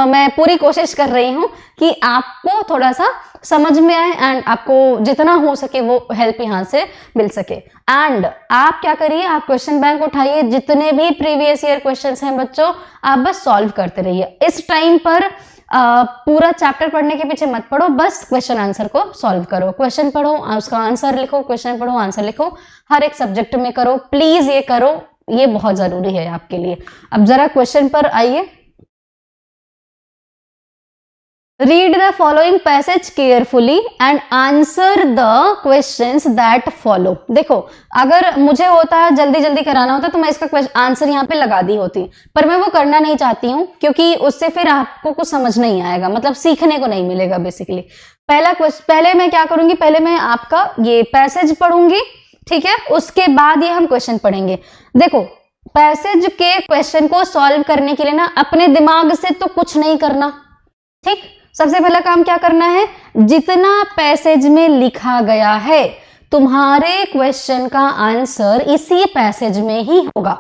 मैं पूरी कोशिश कर रही हूँ कि आपको थोड़ा सा समझ में आए, एंड आपको जितना हो सके वो हेल्प यहाँ से मिल सके। एंड आप क्या करिए, आप क्वेश्चन बैंक उठाइए, जितने भी प्रीवियस ईयर क्वेश्चन हैं बच्चों आप बस सॉल्व करते रहिए। इस टाइम पर पूरा चैप्टर पढ़ने के पीछे मत पढ़ो, बस क्वेश्चन आंसर को सॉल्व करो। क्वेश्चन पढ़ो, उसका आंसर लिखो, क्वेश्चन पढ़ो, आंसर लिखो, हर एक सब्जेक्ट में करो, प्लीज ये करो, ये बहुत जरूरी है आपके लिए। अब जरा क्वेश्चन पर आइए। Read the following passage carefully and answer the questions that follow. देखो अगर मुझे होता है जल्दी जल्दी कराना होता तो मैं इसका आंसर यहाँ पे लगा दी होती, पर मैं वो करना नहीं चाहती हूँ क्योंकि उससे फिर आपको कुछ समझ नहीं आएगा, मतलब सीखने को नहीं मिलेगा बेसिकली। पहले मैं क्या करूंगी, पहले मैं आपका ये पैसेज पढ़ूंगी, ठीक है, उसके बाद ये हम क्वेश्चन पढ़ेंगे। देखो पैसेज के क्वेश्चन को सॉल्व करने के लिए ना अपने दिमाग से तो कुछ नहीं करना, ठीक। सबसे पहला काम क्या करना है, जितना पैसेज में लिखा गया है तुम्हारे क्वेश्चन का आंसर इसी पैसेज में ही होगा।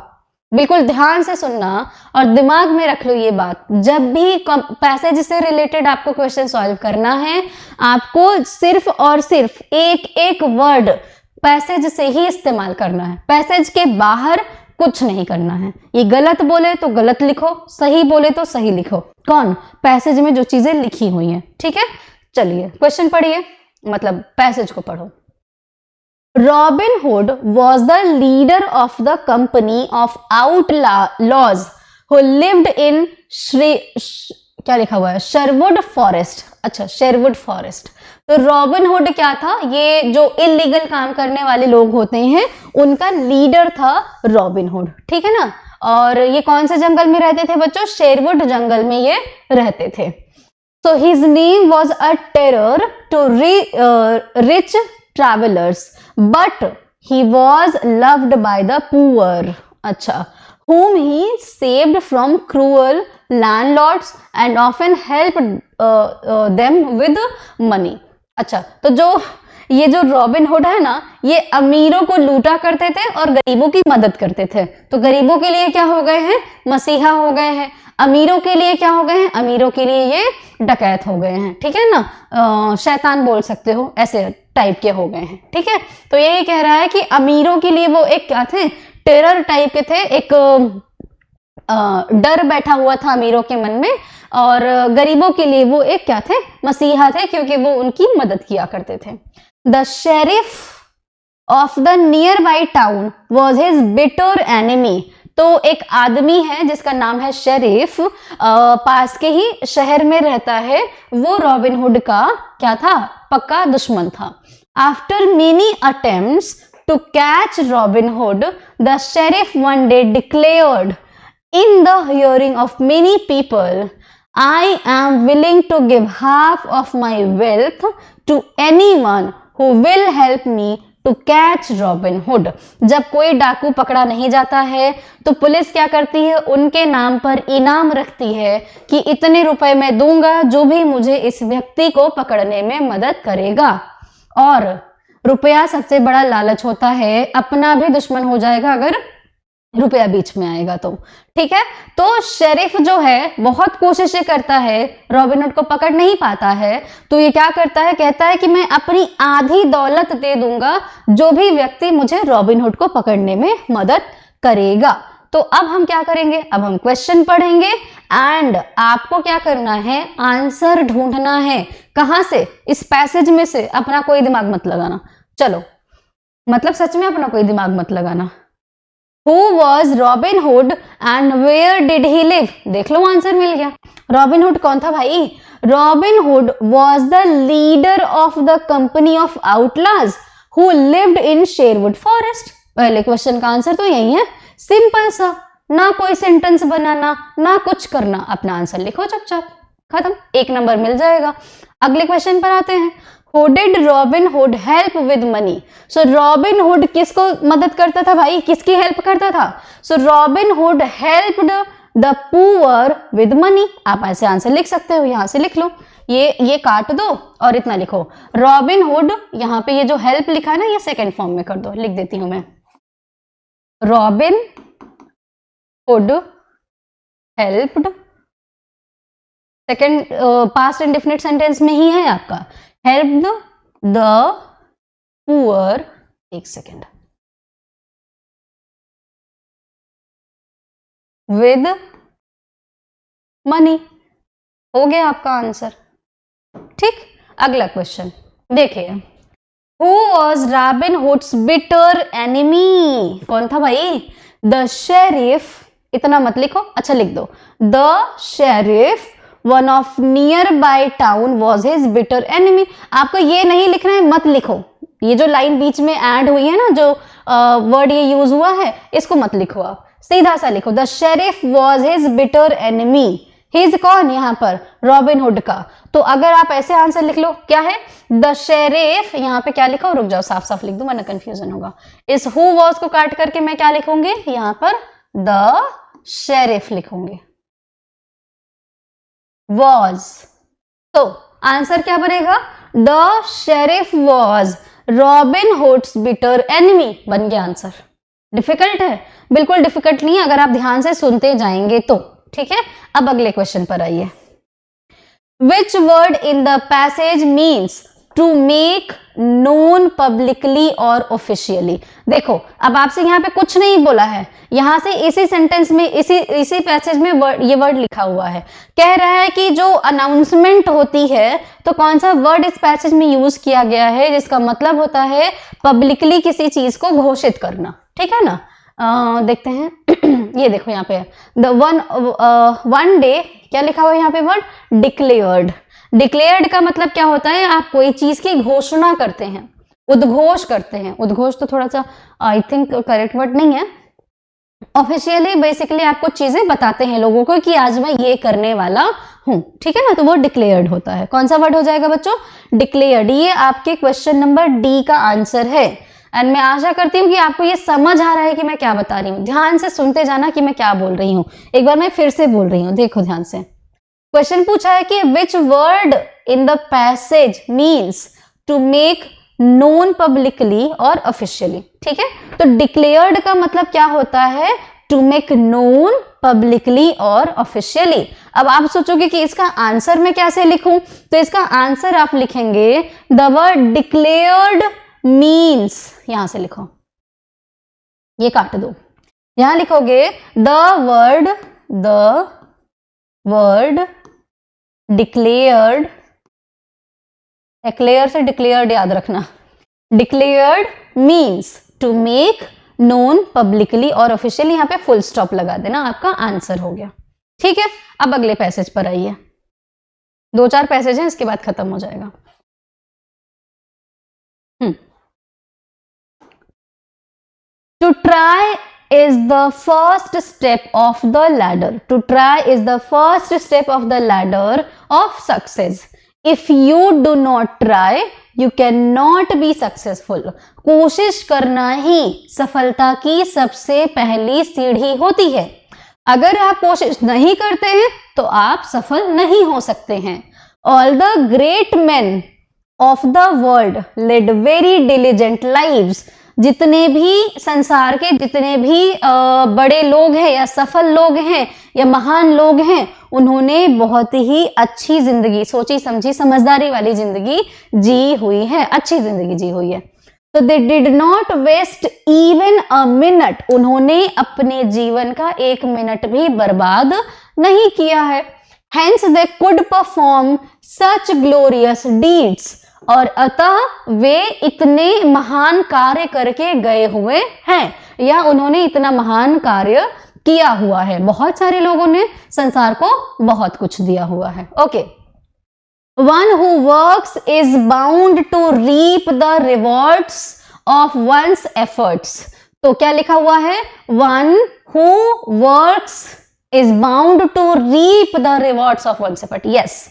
बिल्कुल ध्यान से सुनना और दिमाग में रख लो ये बात, जब भी पैसेज से रिलेटेड आपको क्वेश्चन सॉल्व करना है आपको सिर्फ और सिर्फ एक एक वर्ड पैसेज से ही इस्तेमाल करना है। पैसेज के बाहर कुछ नहीं करना है। ये गलत बोले तो गलत लिखो, सही बोले तो सही लिखो। कौन? पैसेज में जो चीजें लिखी हुई हैं। ठीक है, चलिए क्वेश्चन पढ़िए, मतलब पैसेज को पढ़ो। Robin hood was the leader of the company of outlaws who lived in क्या लिखा हुआ है? Sherwood forest. अच्छा, शेरवुड फॉरेस्ट। तो रॉबिन हुड क्या था? ये जो इलीगल काम करने वाले लोग होते हैं उनका लीडर था रॉबिन हुड। ठीक है ना? और ये कौन से जंगल में रहते थे बच्चों? शेरवुड जंगल में ये रहते थे। So his name was a terror to rich travelers, but he was loved by the poor. अच्छा, whom he saved from cruel landlords and often helped them with money. अच्छा, तो जो ये जो रॉबिन हुड है ना, ये अमीरों को लूटा करते थे और गरीबों की मदद करते थे। तो गरीबों के लिए क्या हो गए हैं? मसीहा हो गए हैं। अमीरों के लिए क्या हो गए हैं? अमीरों के लिए ये डकैत हो गए हैं। ठीक है ना? शैतान बोल सकते हो, ऐसे टाइप के हो गए हैं। ठीक है, तो यही कह रहा है कि अमीरों के लिए वो एक क्या थे? टेरर टाइप के थे, एक डर बैठा हुआ था अमीरों के मन में, और गरीबों के लिए वो एक क्या थे? मसीहा थे, क्योंकि वो उनकी मदद किया करते थे। The sheriff of the near by town was his bitter enemy. तो एक आदमी है जिसका नाम है शेरिफ, पास के ही शहर में रहता है, वो रॉबिन हुड का क्या था? पक्का दुश्मन था। After many attempts to catch Robin Hood, the sheriff one day declared in the hearing of many people, I am willing to give half of my wealth to anyone who will help me to catch Robin Hood. जब कोई डाकू पकड़ा नहीं जाता है तो police क्या करती है? उनके नाम पर इनाम रखती है कि इतने रुपए मैं दूंगा जो भी मुझे इस व्यक्ति को पकड़ने में मदद करेगा। और रुपया सबसे बड़ा लालच होता है, अपना भी दुश्मन हो जाएगा अगर रुपया बीच में आएगा तो। ठीक है, तो शेरिफ जो है बहुत कोशिशें करता है, रॉबिन हुड को पकड़ नहीं पाता है, तो ये क्या करता है? कहता है कि मैं अपनी आधी दौलत दे दूंगा जो भी व्यक्ति मुझे रॉबिन हुड को पकड़ने में मदद करेगा। तो अब हम क्या करेंगे? अब हम क्वेश्चन पढ़ेंगे एंड आपको क्या करना है? आंसर ढूंढना है। कहां से? इस पैसेज में से। अपना कोई दिमाग मत लगाना। चलो, मतलब सच में अपना कोई दिमाग मत लगाना। Who was Robin Hood and where did he live? देख लो, आंसर मिल गया। रॉबिन हुड कौन था भाई? Robin hood was the leader of the company of outlaws who lived in Sherwood Forest. पहले क्वेश्चन का आंसर तो यही है, सिंपल सा, ना कोई सेंटेंस बनाना, ना कुछ करना, अपना आंसर लिखो चुपचाप, खत्म, 1 नंबर मिल जाएगा। अगले क्वेश्चन पर आते हैं। Who did Robin Hood help with money? So Robin Hood किसको मदद करता था भाई? किसकी हेल्प करता था? So Robin Hood helped the poor with money. आप ऐसे आंसर लिख सकते हो, यहां से लिख लो, ये काट दो और इतना लिखो। रॉबिन हुड, यहाँ पे ये जो हेल्प लिखा है ना, ये सेकेंड फॉर्म में कर दो, लिख देती हूं मैं। Robin hood helped, second past indefinite sentence में ही है आपका, helped the poor, एक सेकेंड, with money। हो गया आपका आंसर। ठीक, अगला क्वेश्चन देखिए। Who was Robin Hood's bitter enemy? कौन था भाई? The sheriff, इतना मत लिखो, अच्छा लिख दो, the sheriff one of near by town was his bitter enemy. आपको ये नहीं लिखना है, मत लिखो, ये जो लाइन बीच में ऐड हुई है ना, जो वर्ड ये यूज हुआ है, इसको मत लिखो, आप सीधा सा लिखो, the sheriff was his bitter enemy. His कौन? यहाँ पर रॉबिन हुड का। तो अगर आप ऐसे आंसर लिख लो, क्या है? द शेरिफ, यहाँ पे क्या लिखो? रुक जाओ, साफ साफ लिख दो वरना कंफ्यूजन होगा। इस हु वॉज को काट करके मैं क्या लिखूंगी? यहाँ पर द शेरिफ लिखूंगी, was। तो आंसर क्या बनेगा? The sheriff was robin hoods bitter enemy, बन गया आंसर। डिफिकल्ट है? बिल्कुल डिफिकल्ट नहीं है अगर आप ध्यान से सुनते जाएंगे तो। ठीक है, अब अगले क्वेश्चन पर आइए। Which word in the passage means to make known publicly और ऑफिशियली। देखो अब आपसे यहाँ पे कुछ नहीं बोला है, यहाँ से इसी सेंटेंस में इसी पैसेज में ये वर्ड लिखा हुआ है। कह रहा है कि जो अनाउंसमेंट होती है तो कौन सा वर्ड इस पैसेज में यूज किया गया है, जिसका मतलब होता है पब्लिकली किसी चीज को घोषित करना। ठीक है ना, देखते हैं ये देखो यहाँ पे द वन डे क्या लिखा हुआ है यहाँ पे वर्ड डिक्लेयर्ड। डिक्लेयर्ड का मतलब क्या होता है, आप कोई चीज की घोषणा करते हैं, उद्घोष करते हैं। उद्घोष तो थोड़ा सा आई थिंक करेक्ट वर्ड नहीं है। ऑफिशियली बेसिकली आपको चीजें बताते हैं लोगों को कि आज मैं ये करने वाला हूं। ठीक है ना, तो वो डिक्लेयर्ड होता है। कौन सा वर्ड हो जाएगा बच्चों, डिक्लेयर्ड। ये आपके क्वेश्चन नंबर डी का आंसर है। एंड मैं आशा करती हूँ कि आपको ये समझ आ रहा है कि मैं क्या बता रही हूँ। ध्यान से सुनते जाना कि मैं क्या बोल रही हूँ। एक बार मैं फिर से बोल रही हूँ, देखो ध्यान से। क्वेश्चन पूछा है कि which word in the passage means to make known publicly और ऑफिशियली। ठीक है, तो डिक्लेयर्ड का मतलब क्या होता है, टू मेक नोन पब्लिकली और ऑफिशियली। अब आप सोचोगे कि इसका आंसर मैं कैसे लिखूं, तो इसका आंसर आप लिखेंगे द वर्ड डिक्लेयर्ड मीन्स, यहां से लिखो, ये काट दो, यहां लिखोगे द वर्ड डिक्लेयर्ड, एक्लेयर से डिक्लेयर्ड याद रखना, declared means to make known publicly और ऑफिशियली, यहां पे फुल स्टॉप लगा देना, आपका आंसर हो गया। ठीक है, अब अगले पैसेज पर आइए। 2-4 पैसेज हैं, इसके बाद खत्म हो जाएगा। To try is the first step of the ladder. To try is the first step of the ladder of success. If you do not try, you cannot be successful. कोशिश करना ही सफलता की सबसे पहली सीढ़ी होती है। अगर आप कोशिश नहीं करते हैं तो आप सफल नहीं हो सकते हैं। All the great men of the world led very diligent lives. जितने भी संसार के जितने भी बड़े लोग हैं या सफल लोग हैं या महान लोग हैं, उन्होंने बहुत ही अच्छी जिंदगी, सोची समझी समझदारी वाली जिंदगी जी हुई है, अच्छी जिंदगी जी हुई है। तो they did not waste even a minute, उन्होंने अपने जीवन का 1 मिनट भी बर्बाद नहीं किया है। Hence they could perform such glorious deeds, और अतः वे इतने महान कार्य करके गए हुए हैं, या उन्होंने इतना महान कार्य किया हुआ है। बहुत सारे लोगों ने संसार को बहुत कुछ दिया हुआ है। Okay, one who works is bound to reap the rewards of one's efforts. तो क्या लिखा हुआ है, one who works is bound to reap the rewards of one's effort. Yes,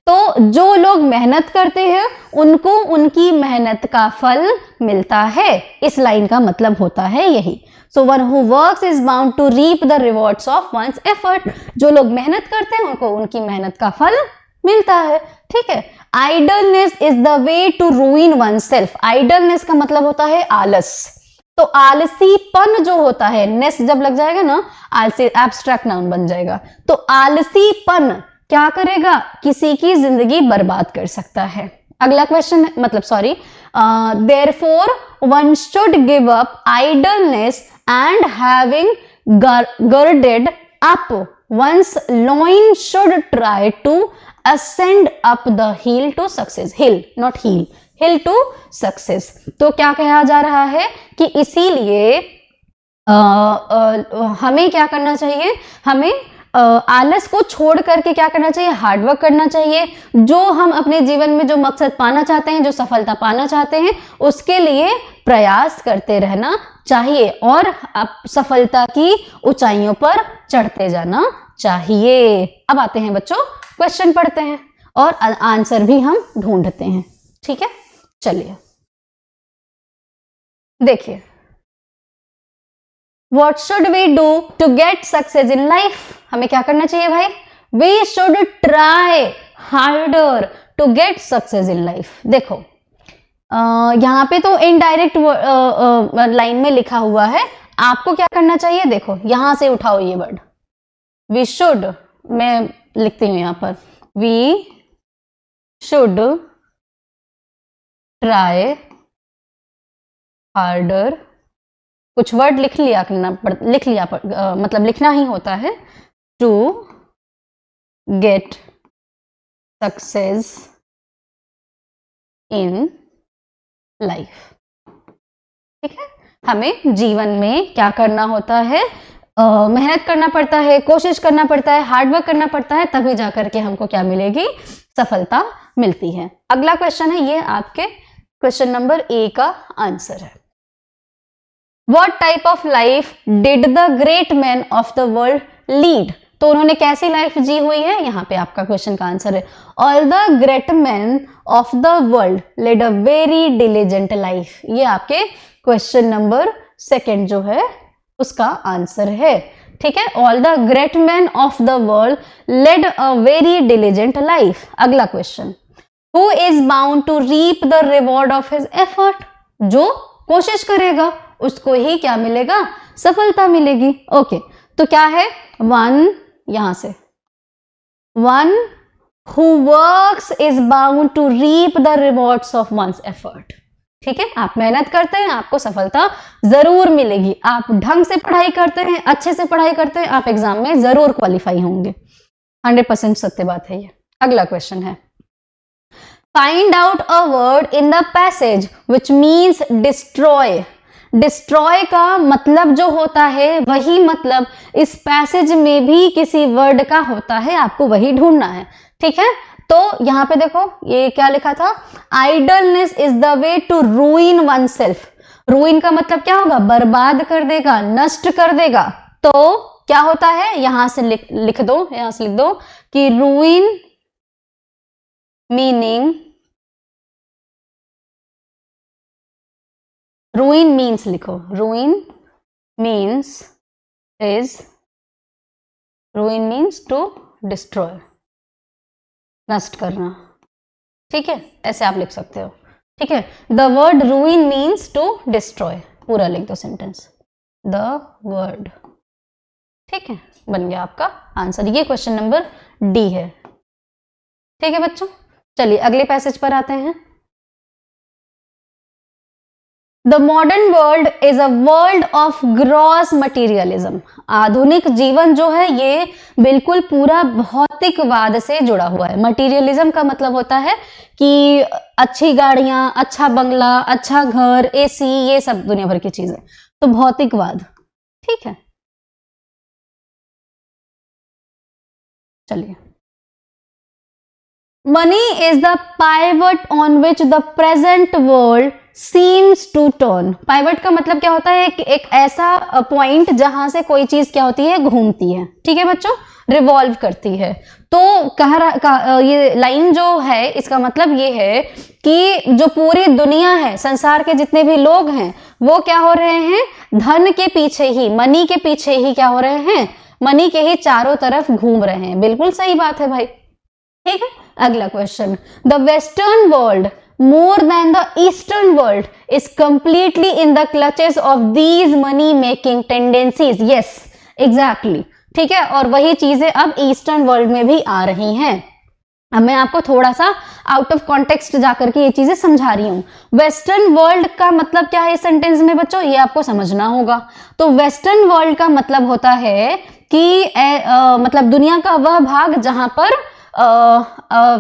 तो जो लोग मेहनत करते हैं उनको उनकी मेहनत का फल मिलता है। इस लाइन का मतलब होता है यही। So one who works is bound to reap the rewards of one's effort. जो लोग मेहनत करते हैं उनको उनकी मेहनत का फल मिलता है। ठीक है, idleness is the way to ruin oneself. Idleness का मतलब होता है आलस। तो आलसीपन जो होता है, नेस जब लग जाएगा ना, आलसी एब्स्ट्रैक्ट नाउन बन जाएगा। तो आलसीपन क्या करेगा, किसी की जिंदगी बर्बाद कर सकता है। अगला क्वेश्चन मतलब sorry, therefore one should give up idleness and having girded up one's loin should try to ascend up the hill to success. Hill, not heel. Hill to success. तो क्या कहा जा रहा है कि इसीलिए हमें क्या करना चाहिए, हमें आलस को छोड़ करके क्या करना चाहिए, हार्डवर्क करना चाहिए। जो हम अपने जीवन में जो मकसद पाना चाहते हैं, जो सफलता पाना चाहते हैं, उसके लिए प्रयास करते रहना चाहिए और सफलता की ऊंचाइयों पर चढ़ते जाना चाहिए। अब आते हैं बच्चों, क्वेश्चन पढ़ते हैं और आंसर भी हम ढूंढते हैं। ठीक है, चलिए देखिए, What should we do to get success in life? हमें क्या करना चाहिए भाई? We should try harder to get success in life. देखो यहाँ पे तो इनडायरेक्ट लाइन में लिखा हुआ है, आपको क्या करना चाहिए, देखो यहां से उठाओ ये वर्ड we should, मैं लिखती हूं यहां पर we should ट्राई हार्डर, कुछ वर्ड लिख लिया मतलब लिखना ही होता है, to get success in life. ठीक है, हमें जीवन में क्या करना होता है, मेहनत करना पड़ता है, कोशिश करना पड़ता है, हार्डवर्क करना पड़ता है, तभी जाकर के हमको क्या मिलेगी, सफलता मिलती है। अगला क्वेश्चन है, ये आपके क्वेश्चन नंबर ए का आंसर है। What type of life did the great men of the world lead? तो उन्होंने कैसी लाइफ जी हुई है, यहाँ पे आपका क्वेश्चन का आंसर है, All the great men of the world led a very diligent life। ये आपके क्वेश्चन नंबर सेकेंड जो है उसका आंसर है। ठीक है, all the great man of the world led a very diligent life. अगला question, who is bound to reap the reward of his effort? जो कोशिश करेगा उसको ही क्या मिलेगा, सफलता मिलेगी। ओके, तो क्या है, वन, यहां से one who works is bound to reap the rewards of one's effort. ठीक है, आप मेहनत करते हैं, आपको सफलता जरूर मिलेगी। आप ढंग से पढ़ाई करते हैं, अच्छे से पढ़ाई करते हैं, आप एग्जाम में जरूर क्वालिफाई होंगे। 100% सत्य बात है ये। अगला क्वेश्चन है, find out a word in the passage which means destroy. Destroy का मतलब जो होता है वही मतलब इस पैसेज में भी किसी वर्ड का होता है, आपको वही ढूंढना है। ठीक है, तो यहां पे देखो ये क्या लिखा था, idleness is the way to ruin oneself. Ruin का मतलब क्या होगा, बर्बाद कर देगा, नष्ट कर देगा। तो क्या होता है, यहां से लिख दो, यहां से लिख दो कि रूइन मीनिंग, रूइन मीन्स लिखो, ruin means is, ruin means to destroy, नष्ट करना। ठीक है, ऐसे आप लिख सकते हो। ठीक है, the word ruin means to destroy, पूरा लिख दो सेंटेंस, द वर्ड। ठीक है, बन गया आपका आंसर। ये क्वेश्चन नंबर डी है। ठीक है बच्चों, चलिए अगले पैसेज पर आते हैं। The modern world is a world of gross materialism. आधुनिक जीवन जो है ये बिल्कुल पूरा भौतिकवाद से जुड़ा हुआ है। मटीरियलिज्म का मतलब होता है कि अच्छी गाड़ियां, अच्छा बंगला, अच्छा घर, एसी, ये सब दुनिया भर की चीजें, तो भौतिकवाद। ठीक है, चलिए, money is the pivot on which the present world seems to turn. Pivot का मतलब क्या होता है, एक ऐसा पॉइंट जहां से कोई चीज क्या होती है, घूमती है। ठीक है बच्चों, रिवॉल्व करती है। तो ये लाइन जो है इसका मतलब ये है कि जो पूरी दुनिया है, संसार के जितने भी लोग हैं, वो क्या हो रहे हैं, धन के पीछे ही, मनी के पीछे ही क्या हो रहे हैं, मनी के ही चारों तरफ घूम रहे हैं। बिल्कुल सही बात है भाई। ठीक है, अगला question, the western world more than the eastern world is completely in the clutches of these money making tendencies। yes, exactly। ठीक है, और वही चीजें अब ईस्टर्न वर्ल्ड में भी आ रही हैं। अब मैं आपको थोड़ा सा आउट ऑफ कॉन्टेक्स्ट जाकर के ये चीजें समझा रही हूँ। वेस्टर्न वर्ल्ड का मतलब क्या है इस सेंटेंस में बच्चों, ये आपको समझना होगा। तो वेस्टर्न वर्ल्ड का मतलब होता है कि मतलब दुनिया का वह भाग जहां पर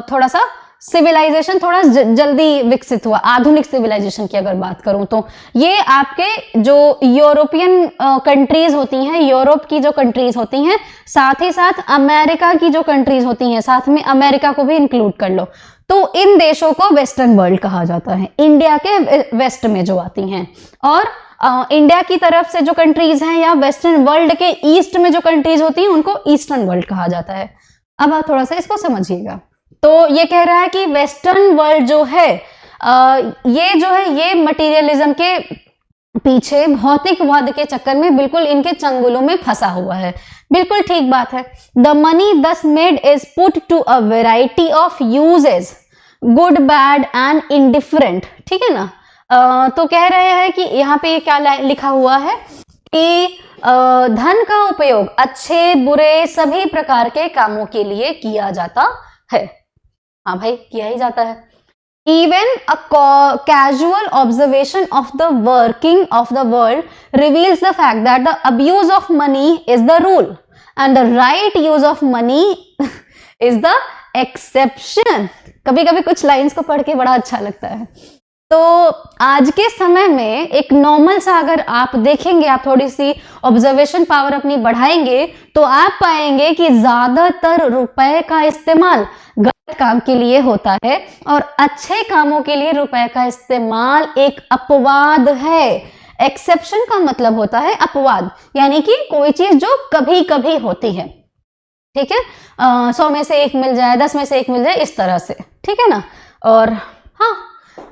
थोड़ा सा सिविलाइजेशन थोड़ा जल्दी विकसित हुआ। आधुनिक सिविलाइजेशन की अगर बात करूं तो ये आपके जो यूरोपियन कंट्रीज होती हैं, यूरोप की जो कंट्रीज होती हैं, साथ ही साथ अमेरिका की जो कंट्रीज होती हैं, साथ में अमेरिका को भी इंक्लूड कर लो, तो इन देशों को वेस्टर्न वर्ल्ड कहा जाता है। इंडिया के वेस्ट में जो आती हैं, और इंडिया की तरफ से जो कंट्रीज हैं या वेस्टर्न वर्ल्ड के ईस्ट में जो कंट्रीज होती हैं उनको ईस्टर्न वर्ल्ड कहा जाता है। अब आप थोड़ा सा इसको समझिएगा। तो ये कह रहा है कि वेस्टर्न वर्ल्ड जो है ये जो है ये मटीरियलिज्म के पीछे, भौतिकवाद के चक्कर में बिल्कुल इनके चंगुलों में फंसा हुआ है। बिल्कुल ठीक बात है। The money thus made is put to a variety of uses, good, bad and indifferent. ठीक है ना, तो कह रहे हैं कि यहाँ पे क्या लिखा हुआ है कि धन का उपयोग अच्छे बुरे सभी प्रकार के कामों के लिए किया जाता है। हाँ भाई, किया ही जाता है। Even a casual observation of the working of the world reveals the fact that the abuse of money is the rule and the right use of money is the exception. कभी कभी कुछ लाइंस को पढ़ के बड़ा अच्छा लगता है. तो आज के समय में एक नॉर्मल सा अगर आप देखेंगे, आप थोड़ी सी ऑब्जर्वेशन पावर अपनी बढ़ाएंगे तो आप पाएंगे कि ज्यादातर रुपए का इस्तेमाल गलत काम के लिए होता है और अच्छे कामों के लिए रुपए का इस्तेमाल एक अपवाद है. एक्सेप्शन का मतलब होता है अपवाद, यानी कि कोई चीज जो कभी कभी होती है. ठीक है, 100 में से 1 मिल जाए, 10 में से 1 मिल जाए, इस तरह से. ठीक है ना. और हाँ,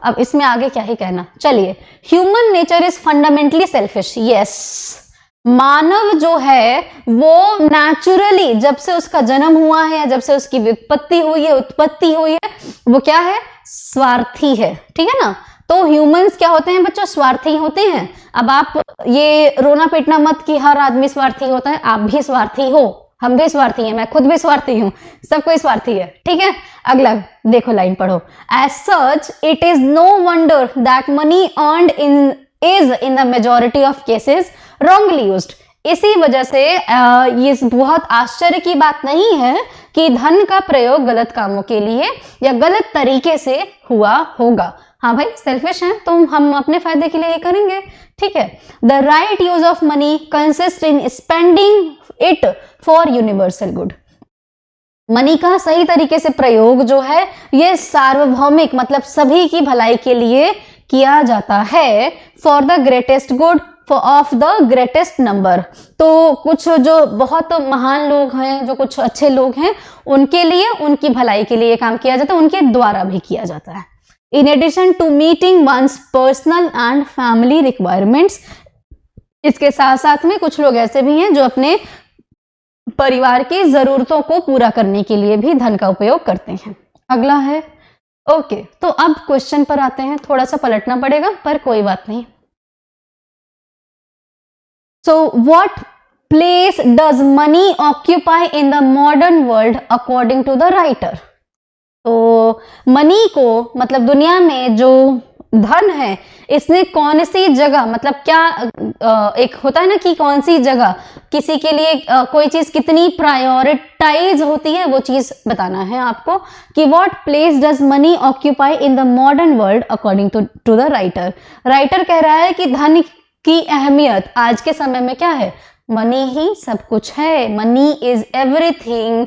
अब इसमें आगे क्या ही कहना. चलिए, human nature is fundamentally selfish. Yes, मानव जो है वो नेचुरली, जब से उसका जन्म हुआ है, जब से उसकी उत्पत्ति हुई है, वो क्या है? स्वार्थी है. ठीक है ना. तो ह्यूमंस क्या होते हैं बच्चों? स्वार्थी होते हैं. अब आप ये रोना पीटना मत कि हर आदमी स्वार्थी होता है. आप भी स्वार्थी हो, हम भी स्वार्थी हैं, मैं खुद भी स्वार्थी हूं, सब कोई स्वार्थी है. ठीक है. अगला देखो, लाइन पढ़ो. As such it is no wonder that money earned is in the majority of cases wrongly used. इसी वजह से ये बहुत आश्चर्य की बात नहीं है कि धन का प्रयोग गलत कामों के लिए या गलत तरीके से हुआ होगा. हाँ भाई, सेल्फिश हैं तो हम अपने फायदे के लिए ये करेंगे. ठीक है. The right use of money consist in spending it for universal good. Money का सही तरीके से प्रयोग जो है ये सार्वभौमिक, मतलब सभी की भलाई के लिए किया जाता है. For the greatest good of the greatest number. तो कुछ जो बहुत महान लोग हैं, जो कुछ अच्छे लोग हैं, उनके लिए, उनकी भलाई के लिए काम किया जाता है, उनके द्वारा भी किया जाता है. In addition to meeting one's personal and family requirements. इसके साथ साथ में कुछ लोग ऐसे भी हैं जो अपने परिवार की जरूरतों को पूरा करने के लिए भी धन का उपयोग करते हैं. अगला है. ओके, तो अब क्वेश्चन पर आते हैं. थोड़ा सा पलटना पड़ेगा पर कोई बात नहीं. So what place does money occupy in the modern world according to the writer? तो मनी को, मतलब दुनिया में जो धन है, इसने कौन सी जगह, मतलब क्या एक होता है ना कि कौन सी जगह किसी के लिए कोई चीज कितनी प्रायोरिटाइज होती है, वो चीज बताना है आपको. कि what place does money occupy in the modern world according to the writer. Writer कह रहा है कि धन की अहमियत आज के समय में क्या है? मनी ही सब कुछ है. Money is everything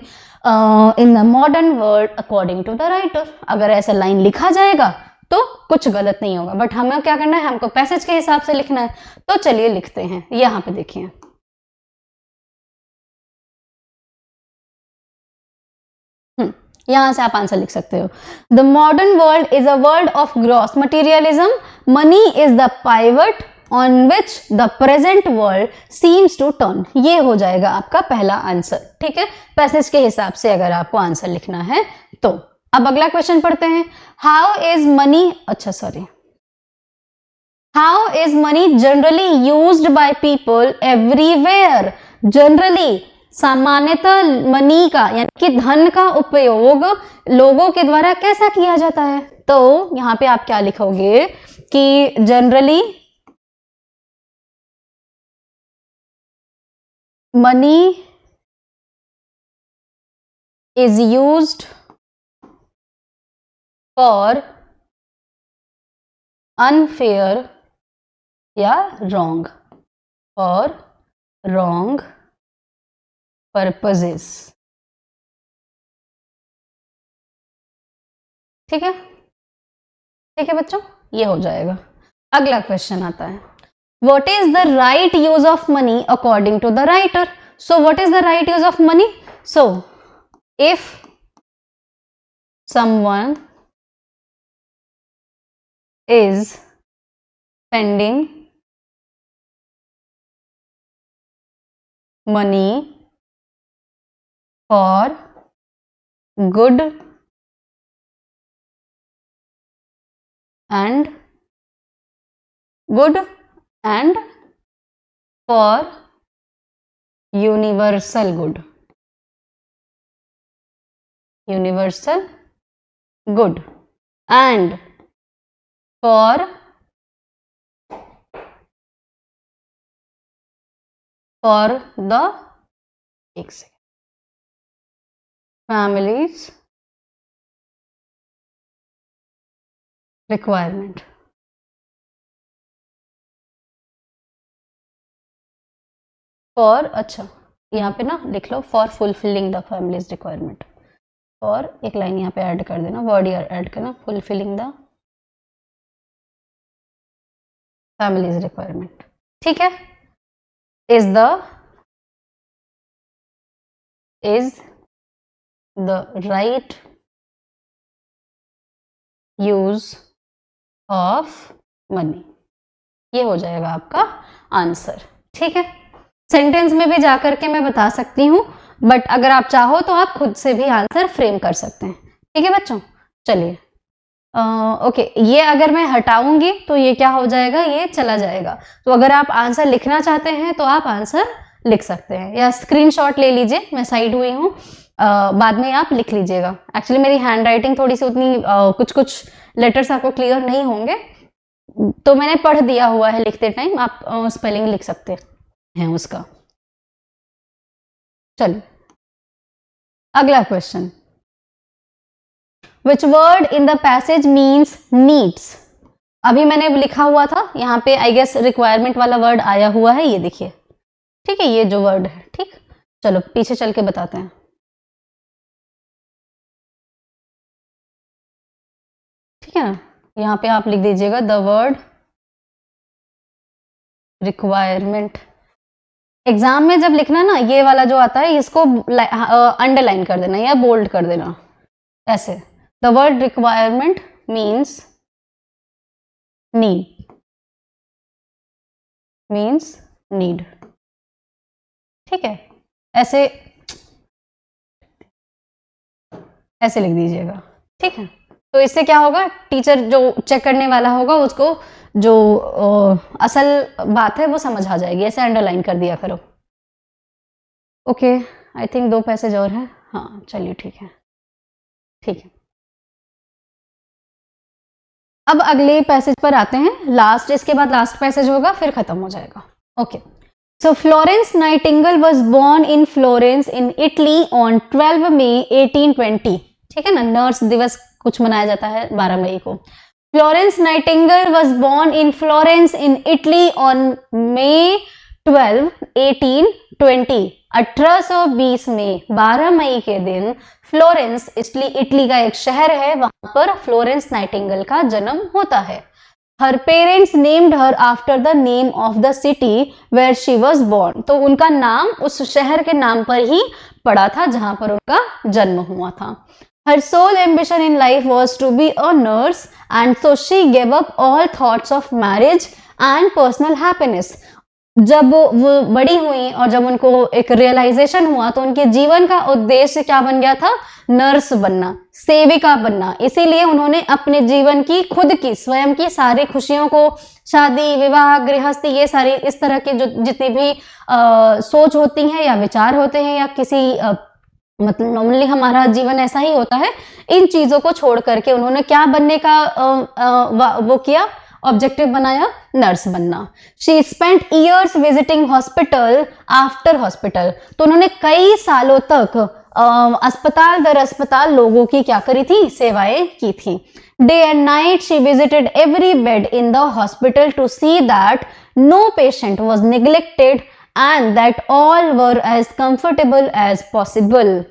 in the modern world according to the writer. अगर ऐसा लाइन लिखा जाएगा तो कुछ गलत नहीं होगा, बट हमें क्या करना है? हमको पैसेज के हिसाब से लिखना है. तो चलिए लिखते हैं. यहां पे देखिए, यहां से आप आंसर लिख सकते हो. The modern world is a world of gross materialism. Money is the pivot on which the present world seems to turn. ये हो जाएगा आपका पहला आंसर. ठीक है, पैसेज के हिसाब से अगर आपको आंसर लिखना है तो. अब अगला क्वेश्चन पढ़ते हैं. हाउ इज मनी, अच्छा sorry, how is money generally used by people everywhere. Generally, सामान्यतः मनी का यानी कि धन का उपयोग लोगों के द्वारा कैसा किया जाता है? तो यहाँ पे आप क्या लिखोगे कि generally money is used for unfair या wrong, for wrong purposes. ठीक है, ठीक है बच्चों, ये हो जाएगा. अगला क्वेश्चन आता है. What is the right use of money according to the writer? So what is the right use of money? So if someone is spending money for good and for universal good. Universal good. and for the families requirement. For, अच्छा यहाँ पे ना लिख लो for fulfilling the families requirement, और एक line यहाँ पे ऐड कर देना, वर्ड ऐड करना, फुलफिलिंग द फैमिलीज रिक्वायरमेंट, ठीक है। Is the right use of money, ये हो जाएगा आपका आंसर, ठीक है। सेंटेंस में भी जाकर के मैं बता सकती हूँ, बट अगर आप चाहो तो आप खुद से भी आंसर फ्रेम कर सकते हैं, ठीक है बच्चों। चलिए ओके, ये अगर मैं हटाऊंगी तो ये क्या हो जाएगा, ये चला जाएगा। तो अगर आप आंसर लिखना चाहते हैं तो आप आंसर लिख सकते हैं, या स्क्रीनशॉट ले लीजिए, मैं साइड हुई हूँ, बाद में आप लिख लीजिएगा। एक्चुअली मेरी हैंड राइटिंग थोड़ी सी उतनी कुछ लेटर्स आपको क्लियर नहीं होंगे, तो मैंने पढ़ दिया हुआ है लिखते टाइम, आप स्पेलिंग लिख सकते हैं उसका। चलिए अगला question, which word in the passage means needs. अभी मैंने लिखा हुआ था यहाँ पे, आई गेस रिक्वायरमेंट वाला वर्ड आया हुआ है, ये देखिए, ठीक है, ये जो वर्ड है, ठीक। चलो पीछे चल के बताते हैं, ठीक है ना। यहाँ पे आप लिख दीजिएगा द वर्ड रिक्वायरमेंट। एग्जाम में जब लिखना ना, ये वाला जो आता है इसको अंडरलाइन कर देना या बोल्ड कर देना, ऐसे। The word requirement means need, ठीक है, ऐसे लिख दीजिएगा, ठीक है। तो इससे क्या होगा, टीचर जो चेक करने वाला होगा उसको जो असल बात है वो समझ आ जाएगी, ऐसे अंडरलाइन कर दिया करो। ओके, आई थिंक 2 पैसेज और है, हाँ चलिए ठीक है, ठीक है। अब अगले पैसेज पर आते हैं, लास्ट, इसके बाद लास्ट पैसेज होगा, फिर खत्म हो जाएगा। Okay, so Florence Nightingale was born in Florence in Italy on 12 May 1820, ठीक है ना। नर्स दिवस कुछ मनाया जाता है 12 मई को। Florence Nightingale was born in Florence in Italy on May 12, 1820। 1820 में 12 मई के दिन फ्लोरेंस, इटली का एक शहर है, वहां पर फ्लोरेंस नाइटिंगेल का जन्म होता है। Her parents named her after the name of the city where she was born. तो उनका नाम उस शहर के नाम पर ही पड़ा था जहां पर उनका जन्म हुआ था। Her sole ambition in life was to be a nurse, and so she gave up all thoughts of marriage and personal happiness. जब वो बड़ी हुई और जब उनको एक रियलाइजेशन हुआ तो उनके जीवन का उद्देश्य क्या बन गया था, नर्स बनना, सेविका बनना। इसीलिए उन्होंने अपने जीवन की, खुद की, स्वयं की सारी खुशियों को, शादी, विवाह, गृहस्थी, ये सारी इस तरह की जो जितनी भी सोच होती है या विचार होते हैं, या किसी मतलब नॉर्मली हमारा जीवन ऐसा ही होता है, इन चीजों को छोड़ करके उन्होंने क्या बनने का वो किया, ऑब्जेक्टिव बनाया, नर्स बनना। She spent years visiting hospital after hospital. तो उन्होंने कई सालों तक अस्पताल दर अस्पताल लोगों की क्या करी थी, सेवाएं की थी। Day and night she visited every bed in the hospital to see that no patient was neglected and that all were as comfortable as possible।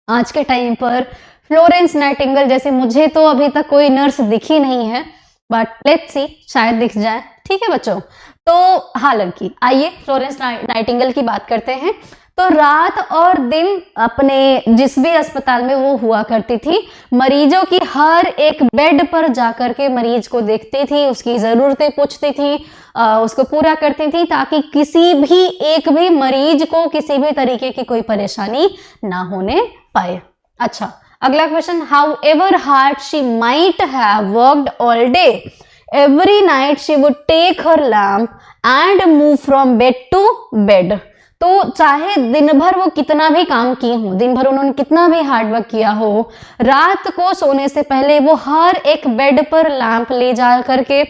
आज के टाइम पर फ्लोरेंस नाइटिंगेल जैसे मुझे तो अभी तक कोई नर्स दिखी नहीं है, बट लेट्स सी, शायद दिख जाए, ठीक है बच्चों। तो हालांकि आइए फ्लोरेंस नाइटिंगेल की बात करते हैं। तो रात और दिन अपने जिस भी अस्पताल में वो हुआ करती थी, मरीजों की हर एक बेड पर जाकर के मरीज को देखती थी, उसकी जरूरतें पूछती थी, उसको पूरा करती थी, ताकि किसी भी एक भी मरीज को किसी भी तरीके की कोई परेशानी ना होने पाए। अच्छा, अगला question, however hard she might have worked all day, every night she would take her lamp and move from bed to bed. तो चाहे दिन भर वो कितना भी काम किए हों, दिन भर उन्होंने कितना भी हार्डवर्क किया हो, रात को सोने से पहले वो हर एक बेड पर लैंप ले जा करके,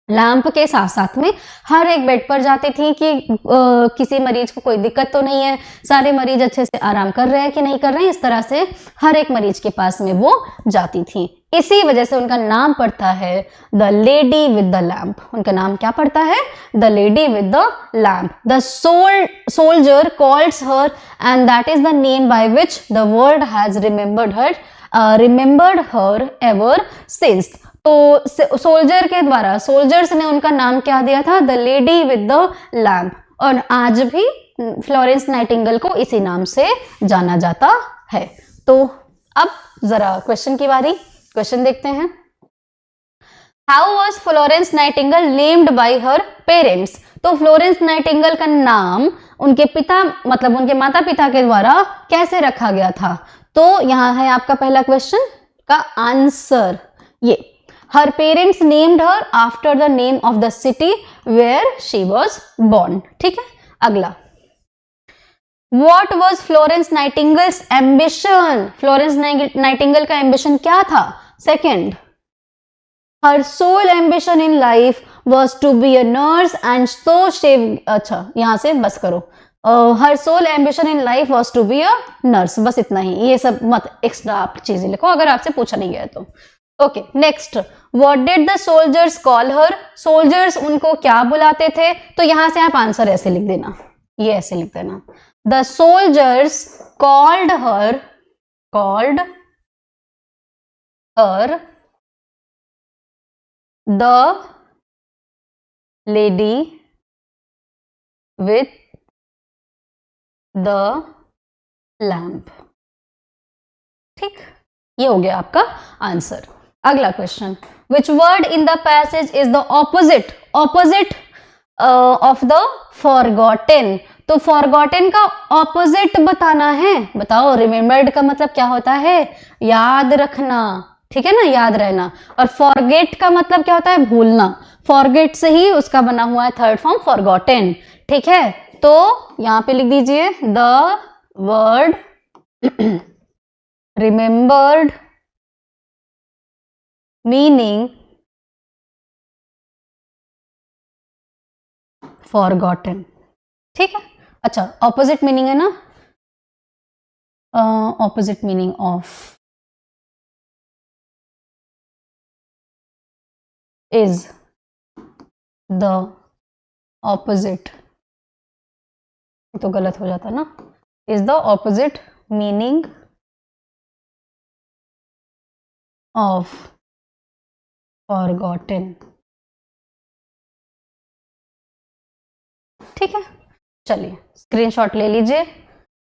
लैंप के साथ साथ में हर एक बेड पर जाती थी कि किसी मरीज को कोई दिक्कत तो नहीं है, सारे मरीज अच्छे से आराम कर रहे हैं कि नहीं कर रहे हैं, इस तरह से हर एक मरीज के पास में वो जाती थी। इसी वजह से उनका नाम पड़ता है the lady with the lamp. उनका नाम क्या पड़ता है? The lady with the lamp. The soldier calls her and that is the name by which the world has remembered her ever since. तो सोल्जर के द्वारा, सोल्जर्स ने उनका नाम क्या दिया था? The lady with the lamp. और आज भी फ्लोरेंस नाइटिंगेल को इसी नाम से जाना जाता है। तो अब जरा क्वेश्चन की बारी, क्वेश्चन देखते हैं। How was Florence Nightingale named by her parents? तो फ्लोरेंस नाइटिंगेल का नाम उनके पिता, मतलब उनके माता पिता के द्वारा कैसे रखा गया था? तो यहां है आपका पहला क्वेश्चन का आंसर, ये her parents named her after the name of the city where she was born। ठीक है, अगला, what was Florence Nightingale's ambition? Florence Nightingale का एम्बिशन क्या था? Second, her sole ambition in life was to be a nurse and so she, अच्छा यहां से बस करो, her sole ambition in life was to be a nurse, बस इतना ही, ये सब मत एक्स्ट्रा आप चीजें लिखो अगर आपसे पूछा नहीं गया तो। Okay, next, what did the soldiers call her? Soldiers उनको क्या बुलाते थे? तो यहां से आप आंसर ऐसे लिख देना, ये ऐसे लिख देना, the soldiers called her the lady with the lamp. ठीक, ये हो गया आपका आंसर। अगला question, which word in the passage is the opposite of the forgotten? तो फॉरगॉटेन का ऑपोजिट बताना है, बताओ। रिमेम्बर्ड का मतलब क्या होता है? याद रखना, ठीक है ना, याद रहना। और फॉरगेट का मतलब क्या होता है? भूलना। फॉरगेट से ही उसका बना हुआ है थर्ड फॉर्म फॉरगॉटेन, ठीक है। तो यहां पे लिख दीजिए the word remembered meaning forgotten, ठीक है। अच्छा, ऑपोजिट मीनिंग है ना, opposite meaning of is the opposite, तो गलत हो जाता ना, is the opposite meaning of forgotten, ठीक है। चलिए स्क्रीनशॉट ले लीजिए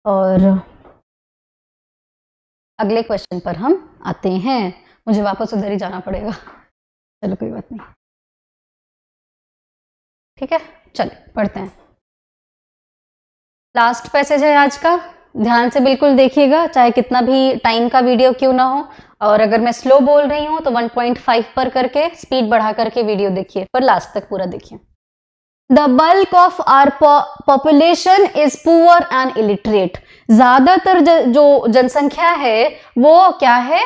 और अगले क्वेश्चन पर हम आते हैं। मुझे वापस उधर ही जाना पड़ेगा, चलो कोई बात नहीं, ठीक है। चलिए पढ़ते हैं। लास्ट पैसेज है आज का, ध्यान से बिल्कुल देखिएगा, चाहे कितना भी टाइम का वीडियो क्यों ना हो। और अगर मैं स्लो बोल रही हूं तो 1.5 पर करके स्पीड बढ़ा करके वीडियो देखिए, पर लास्ट तक पूरा देखिए। The bulk of are population is poor and illiterate. ज्यादातर जो जनसंख्या है वो क्या है?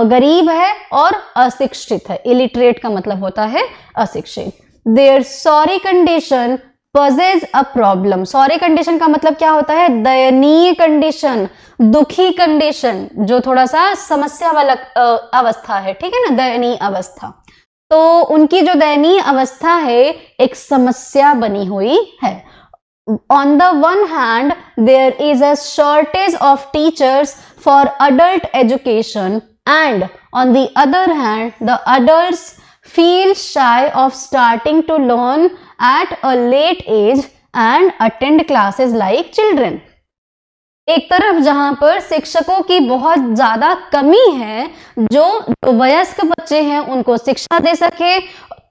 गरीब है और अशिक्षित है। इलिटरेट का मतलब होता है अशिक्षित। Their sorry condition poses a problem. Sorry condition का मतलब क्या होता है? दयनीय कंडीशन, दुखी कंडीशन, जो थोड़ा सा समस्या वाला अवस्था है, ठीक है ना, दयनीय अवस्था। तो उनकी जो दयनीय अवस्था है एक समस्या बनी हुई है। On the one hand, there is a shortage of teachers for adult education, and on the other hand, the adults feel shy of starting to learn at a late age and attend classes like children. एक तरफ जहां पर शिक्षकों की बहुत ज्यादा कमी है, जो वयस्क बच्चे हैं उनको शिक्षा दे सके,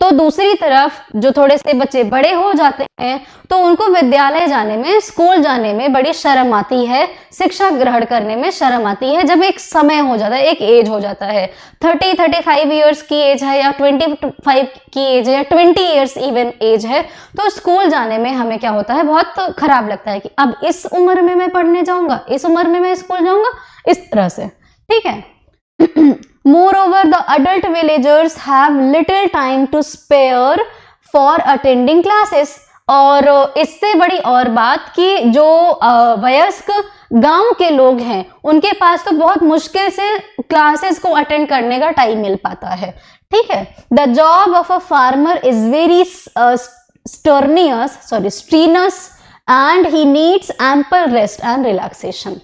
तो दूसरी तरफ जो थोड़े से बच्चे बड़े हो जाते हैं तो उनको विद्यालय जाने में, स्कूल जाने में बड़ी शर्म आती है, शिक्षा ग्रहण करने में शर्म आती है। जब एक समय हो जाता है, एक एज हो जाता है, 30-35 ईयर्स की एज है या 25 की एज है या 20 ईयर्स इवन एज है, तो स्कूल जाने में हमें क्या होता है, बहुत खराब लगता है कि अब इस उम्र में मैं पढ़ने जाऊंगा, इस उम्र में मैं स्कूल जाऊंगा, इस तरह से। ठीक है। Moreover, the adult villagers have little time to spare for attending classes. और इससे बड़ी और बात कि जो वयस्क गांव के लोग हैं उनके पास तो बहुत मुश्किल से क्लासेस को अटेंड करने का टाइम मिल पाता है। ठीक है। The job of a farmer is very strenuous and he needs ample rest and relaxation.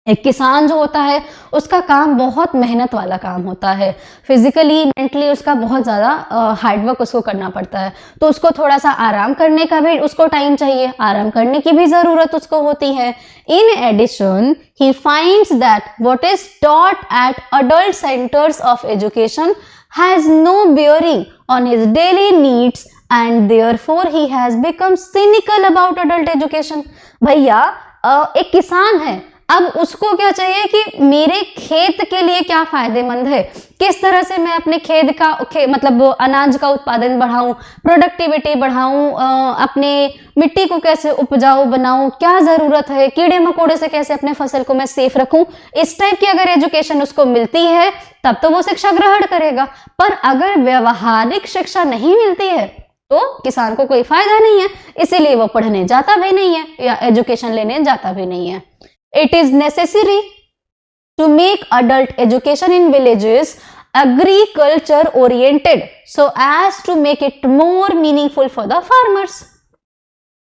एक किसान जो होता है उसका काम बहुत मेहनत वाला काम होता है, फिजिकली मेंटली उसका बहुत ज़्यादा हार्डवर्क उसको करना पड़ता है, तो उसको थोड़ा सा आराम करने का भी उसको टाइम चाहिए, आराम करने की भी ज़रूरत उसको होती है। In addition he finds that what is taught at adult centres of education has no bearing on his daily needs and therefore he has become cynical about adult education. भैया एक किसान है, अब उसको क्या चाहिए कि मेरे खेत के लिए क्या फायदेमंद है, किस तरह से मैं अपने मतलब अनाज का उत्पादन बढ़ाऊं, प्रोडक्टिविटी बढ़ाऊं, अपने मिट्टी को कैसे उपजाऊ बनाऊं, क्या जरूरत है, कीड़े मकोड़े से कैसे अपने फसल को मैं सेफ रखूं, इस टाइप की अगर एजुकेशन उसको मिलती है तब तो वो शिक्षा ग्रहण करेगा। पर अगर व्यवहारिक शिक्षा नहीं मिलती है तो किसान को कोई फायदा नहीं है, इसीलिए वो पढ़ने जाता भी नहीं है या एजुकेशन लेने जाता भी नहीं है। It is necessary to make adult education in villages agriculture oriented so as to make it more meaningful for the farmers.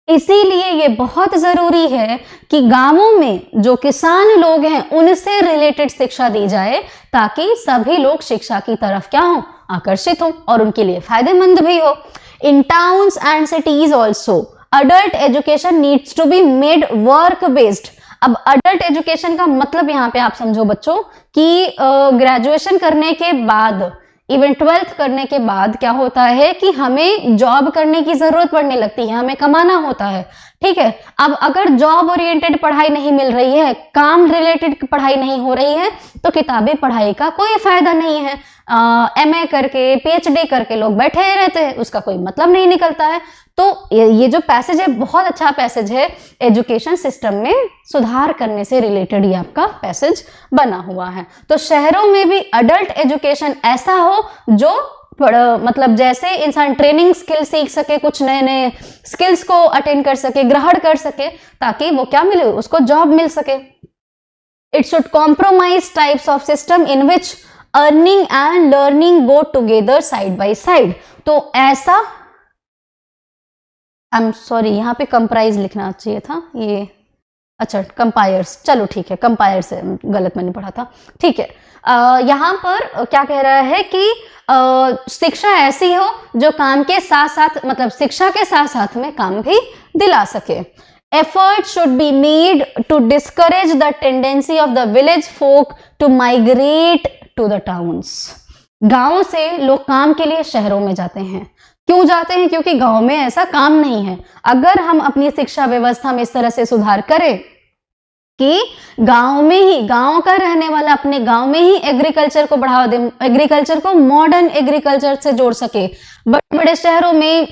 इसीलिए ये बहुत जरूरी है कि गांवों में जो किसान लोग हैं उनसे रिलेटेड शिक्षा दी जाए ताकि सभी लोग शिक्षा की तरफ क्या हो, आकर्षित हो और उनके लिए फायदेमंद भी हो। In towns and cities also, adult education needs to be made work based. अब अडल्ट एजुकेशन का मतलब यहाँ पे आप समझो बच्चों कि ग्रेजुएशन करने के बाद, इवन 12th करने के बाद क्या होता है कि हमें जॉब करने की जरूरत पड़ने लगती है, हमें कमाना होता है। ठीक है। अब अगर जॉब ओरिएंटेड पढ़ाई नहीं मिल रही है, काम रिलेटेड पढ़ाई नहीं हो रही है, तो किताबी पढ़ाई का कोई फायदा नहीं है। MA करके, PhD करके लोग बैठे रहते हैं, उसका कोई मतलब नहीं निकलता है। तो ये जो पैसेज है बहुत अच्छा पैसेज है, एजुकेशन सिस्टम में सुधार करने से रिलेटेड ही आपका पैसेज बना हुआ है। तो शहरों में भी अडल्ट एजुकेशन ऐसा हो जो मतलब जैसे इंसान ट्रेनिंग स्किल सीख सके, कुछ नए नए स्किल्स को अटेंड कर सके, ग्रहण कर सके, ताकि वो क्या मिले, उसको जॉब मिल सके। It should compromise types of system in which earning and learning go together side by side. तो ऐसा, आई एम सॉरी यहाँ पे कंप्राइज लिखना चाहिए था, ये अच्छा कंपायर्स, चलो ठीक है, कंपायर से गलत मैंने पढ़ा था। ठीक है। यहाँ पर क्या कह रहा है कि शिक्षा ऐसी हो जो काम के साथ साथ, मतलब शिक्षा के साथ साथ में काम भी दिला सके। Effort should be made to discourage the tendency of the village folk to migrate to the towns. गांव से लोग काम के लिए शहरों में जाते हैं। क्यों जाते हैं? क्योंकि गांव में ऐसा काम नहीं है। अगर हम अपनी शिक्षा व्यवस्था में इस तरह से सुधार करें कि गांव में ही, गांव का रहने वाला अपने गांव में ही एग्रीकल्चर को बढ़ावा दे, एग्रीकल्चर को मॉडर्न एग्रीकल्चर से जोड़ सके, बड़े बड़े शहरों में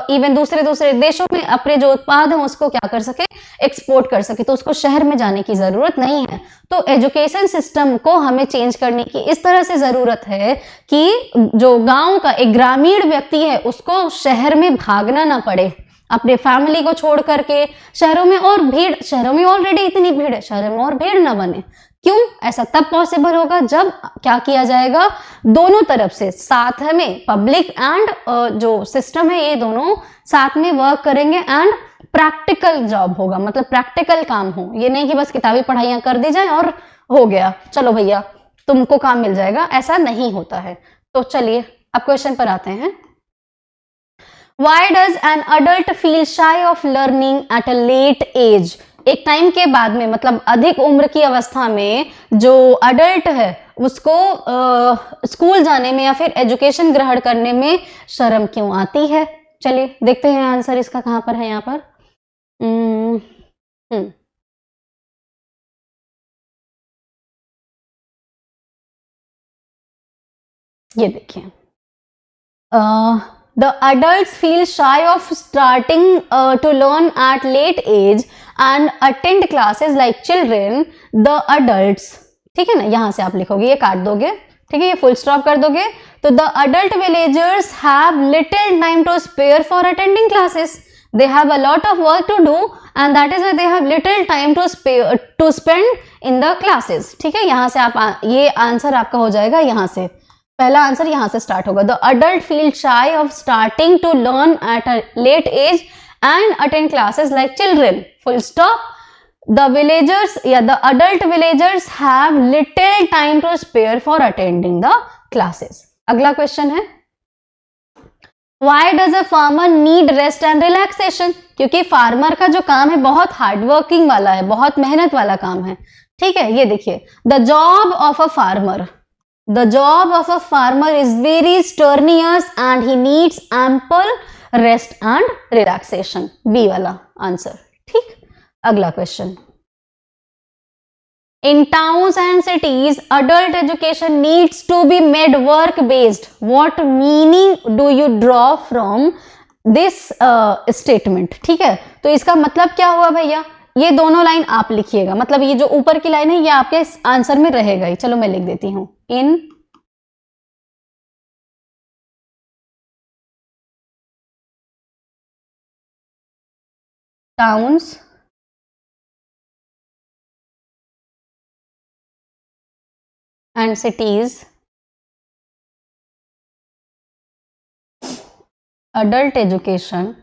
इवन दूसरे देशों में अपने जो उत्पाद है उसको क्या कर सके, एक्सपोर्ट कर सके, तो उसको शहर में जाने की जरूरत नहीं है। तो एजुकेशन सिस्टम को हमें चेंज करने की इस तरह से जरूरत है कि जो गांव का एक ग्रामीण व्यक्ति है उसको शहर में भागना ना पड़े, अपने फैमिली को छोड़ करके शहरों में, और भीड़, शहरों में ऑलरेडी इतनी भीड़ है, शहरों में और भीड़ ना बने। क्यों? ऐसा तब पॉसिबल होगा जब क्या किया जाएगा, दोनों तरफ से साथ में पब्लिक एंड जो सिस्टम है ये दोनों साथ में वर्क करेंगे एंड प्रैक्टिकल जॉब होगा, मतलब प्रैक्टिकल काम हो। ये नहीं कि बस किताबी पढ़ाइयाँ कर दी जाए और हो गया, चलो भैया तुमको काम मिल जाएगा, ऐसा नहीं होता है। तो चलिए अब क्वेश्चन पर आते हैं। Why does an adult feel shy of learning at a late age? एक टाइम के बाद में, मतलब अधिक उम्र की अवस्था में जो अडल्ट है उसको स्कूल जाने में या फिर एजुकेशन ग्रहण करने में शर्म क्यों आती है? चलिए देखते हैं आंसर इसका कहाँ पर है यहाँ पर। ये देखिए, the adults feel shy of starting to learn at late age and attend classes like children. The adults, ठीक है ना, यहां से आप लिखोगे, ये काट दोगे, ठीक है, ये फुल स्टॉप कर दोगे, तो the adult villagers have little time to spare for attending classes. They have a lot of work to do and that is why they have little time to spend in the classes. ठीक है, यहां से आप, ये answer आपका हो जाएगा, यहां से पहला आंसर यहां से स्टार्ट होगा। The adult feel shy of starting to learn at a late age and attend classes like children, full stop. The villagers या the adult villagers have little time to spare for attending the classes. अगला question है, Why does a farmer need rest and relaxation? क्योंकि farmer का जो काम है बहुत hardworking वाला है, बहुत मेहनत वाला काम है, ठीक है। ये देखिए, the job of a farmer, The job of a farmer is very strenuous and he needs ample rest and relaxation. B वाला आंसर, ठीक। अगला question, In towns and cities, adult education needs to be made work based. What meaning do you draw from this statement? ठीक है, तो इसका मतलब क्या हुआ भैया, ये दोनों लाइन आप लिखिएगा, मतलब ये जो ऊपर की लाइन है ये आपके आंसर में रहेगा ही। चलो मैं लिख देती हूं, इन towns and cities, adult education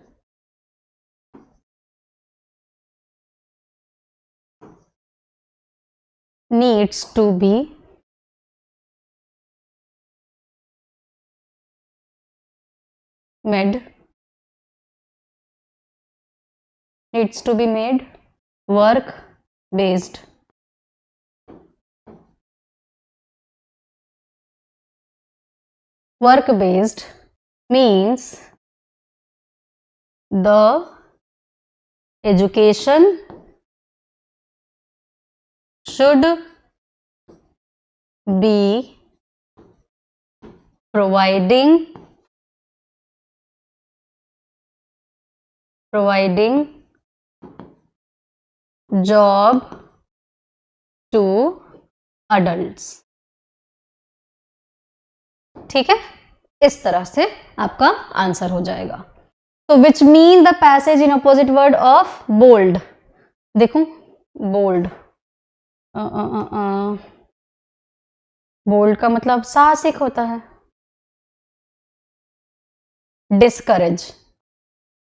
needs to be made work based. Work based means the education should be providing job to adults, ठीक है। इस तरह से आपका आंसर हो जाएगा। तो which mean the passage in opposite word of bold, देखो बोल्ड, बोल्ड का मतलब साहसिक होता है, डिस्करेज,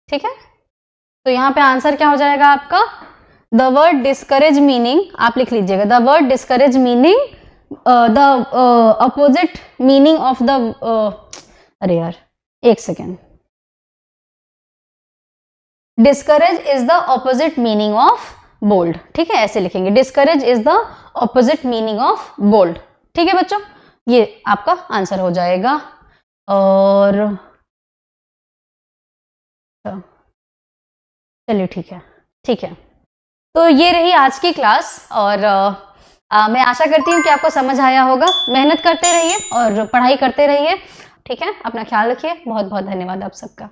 ठीक है। तो यहां पे आंसर क्या हो जाएगा आपका, द वर्ड डिस्करेज मीनिंग, आप लिख लीजिएगा, the word discourage meaning the opposite meaning of the, अरे यार एक second, discourage is the opposite meaning of bold, ठीक है, ऐसे लिखेंगे, discourage is the opposite meaning of bold, ठीक है बच्चों, ये आपका आंसर हो जाएगा। और चलिए ठीक है, ठीक है। तो ये रही आज की क्लास, और मैं आशा करती हूँ कि आपको समझ आया होगा। मेहनत करते रहिए और पढ़ाई करते रहिए, ठीक है। अपना ख्याल रखिए, बहुत बहुत धन्यवाद आप सबका।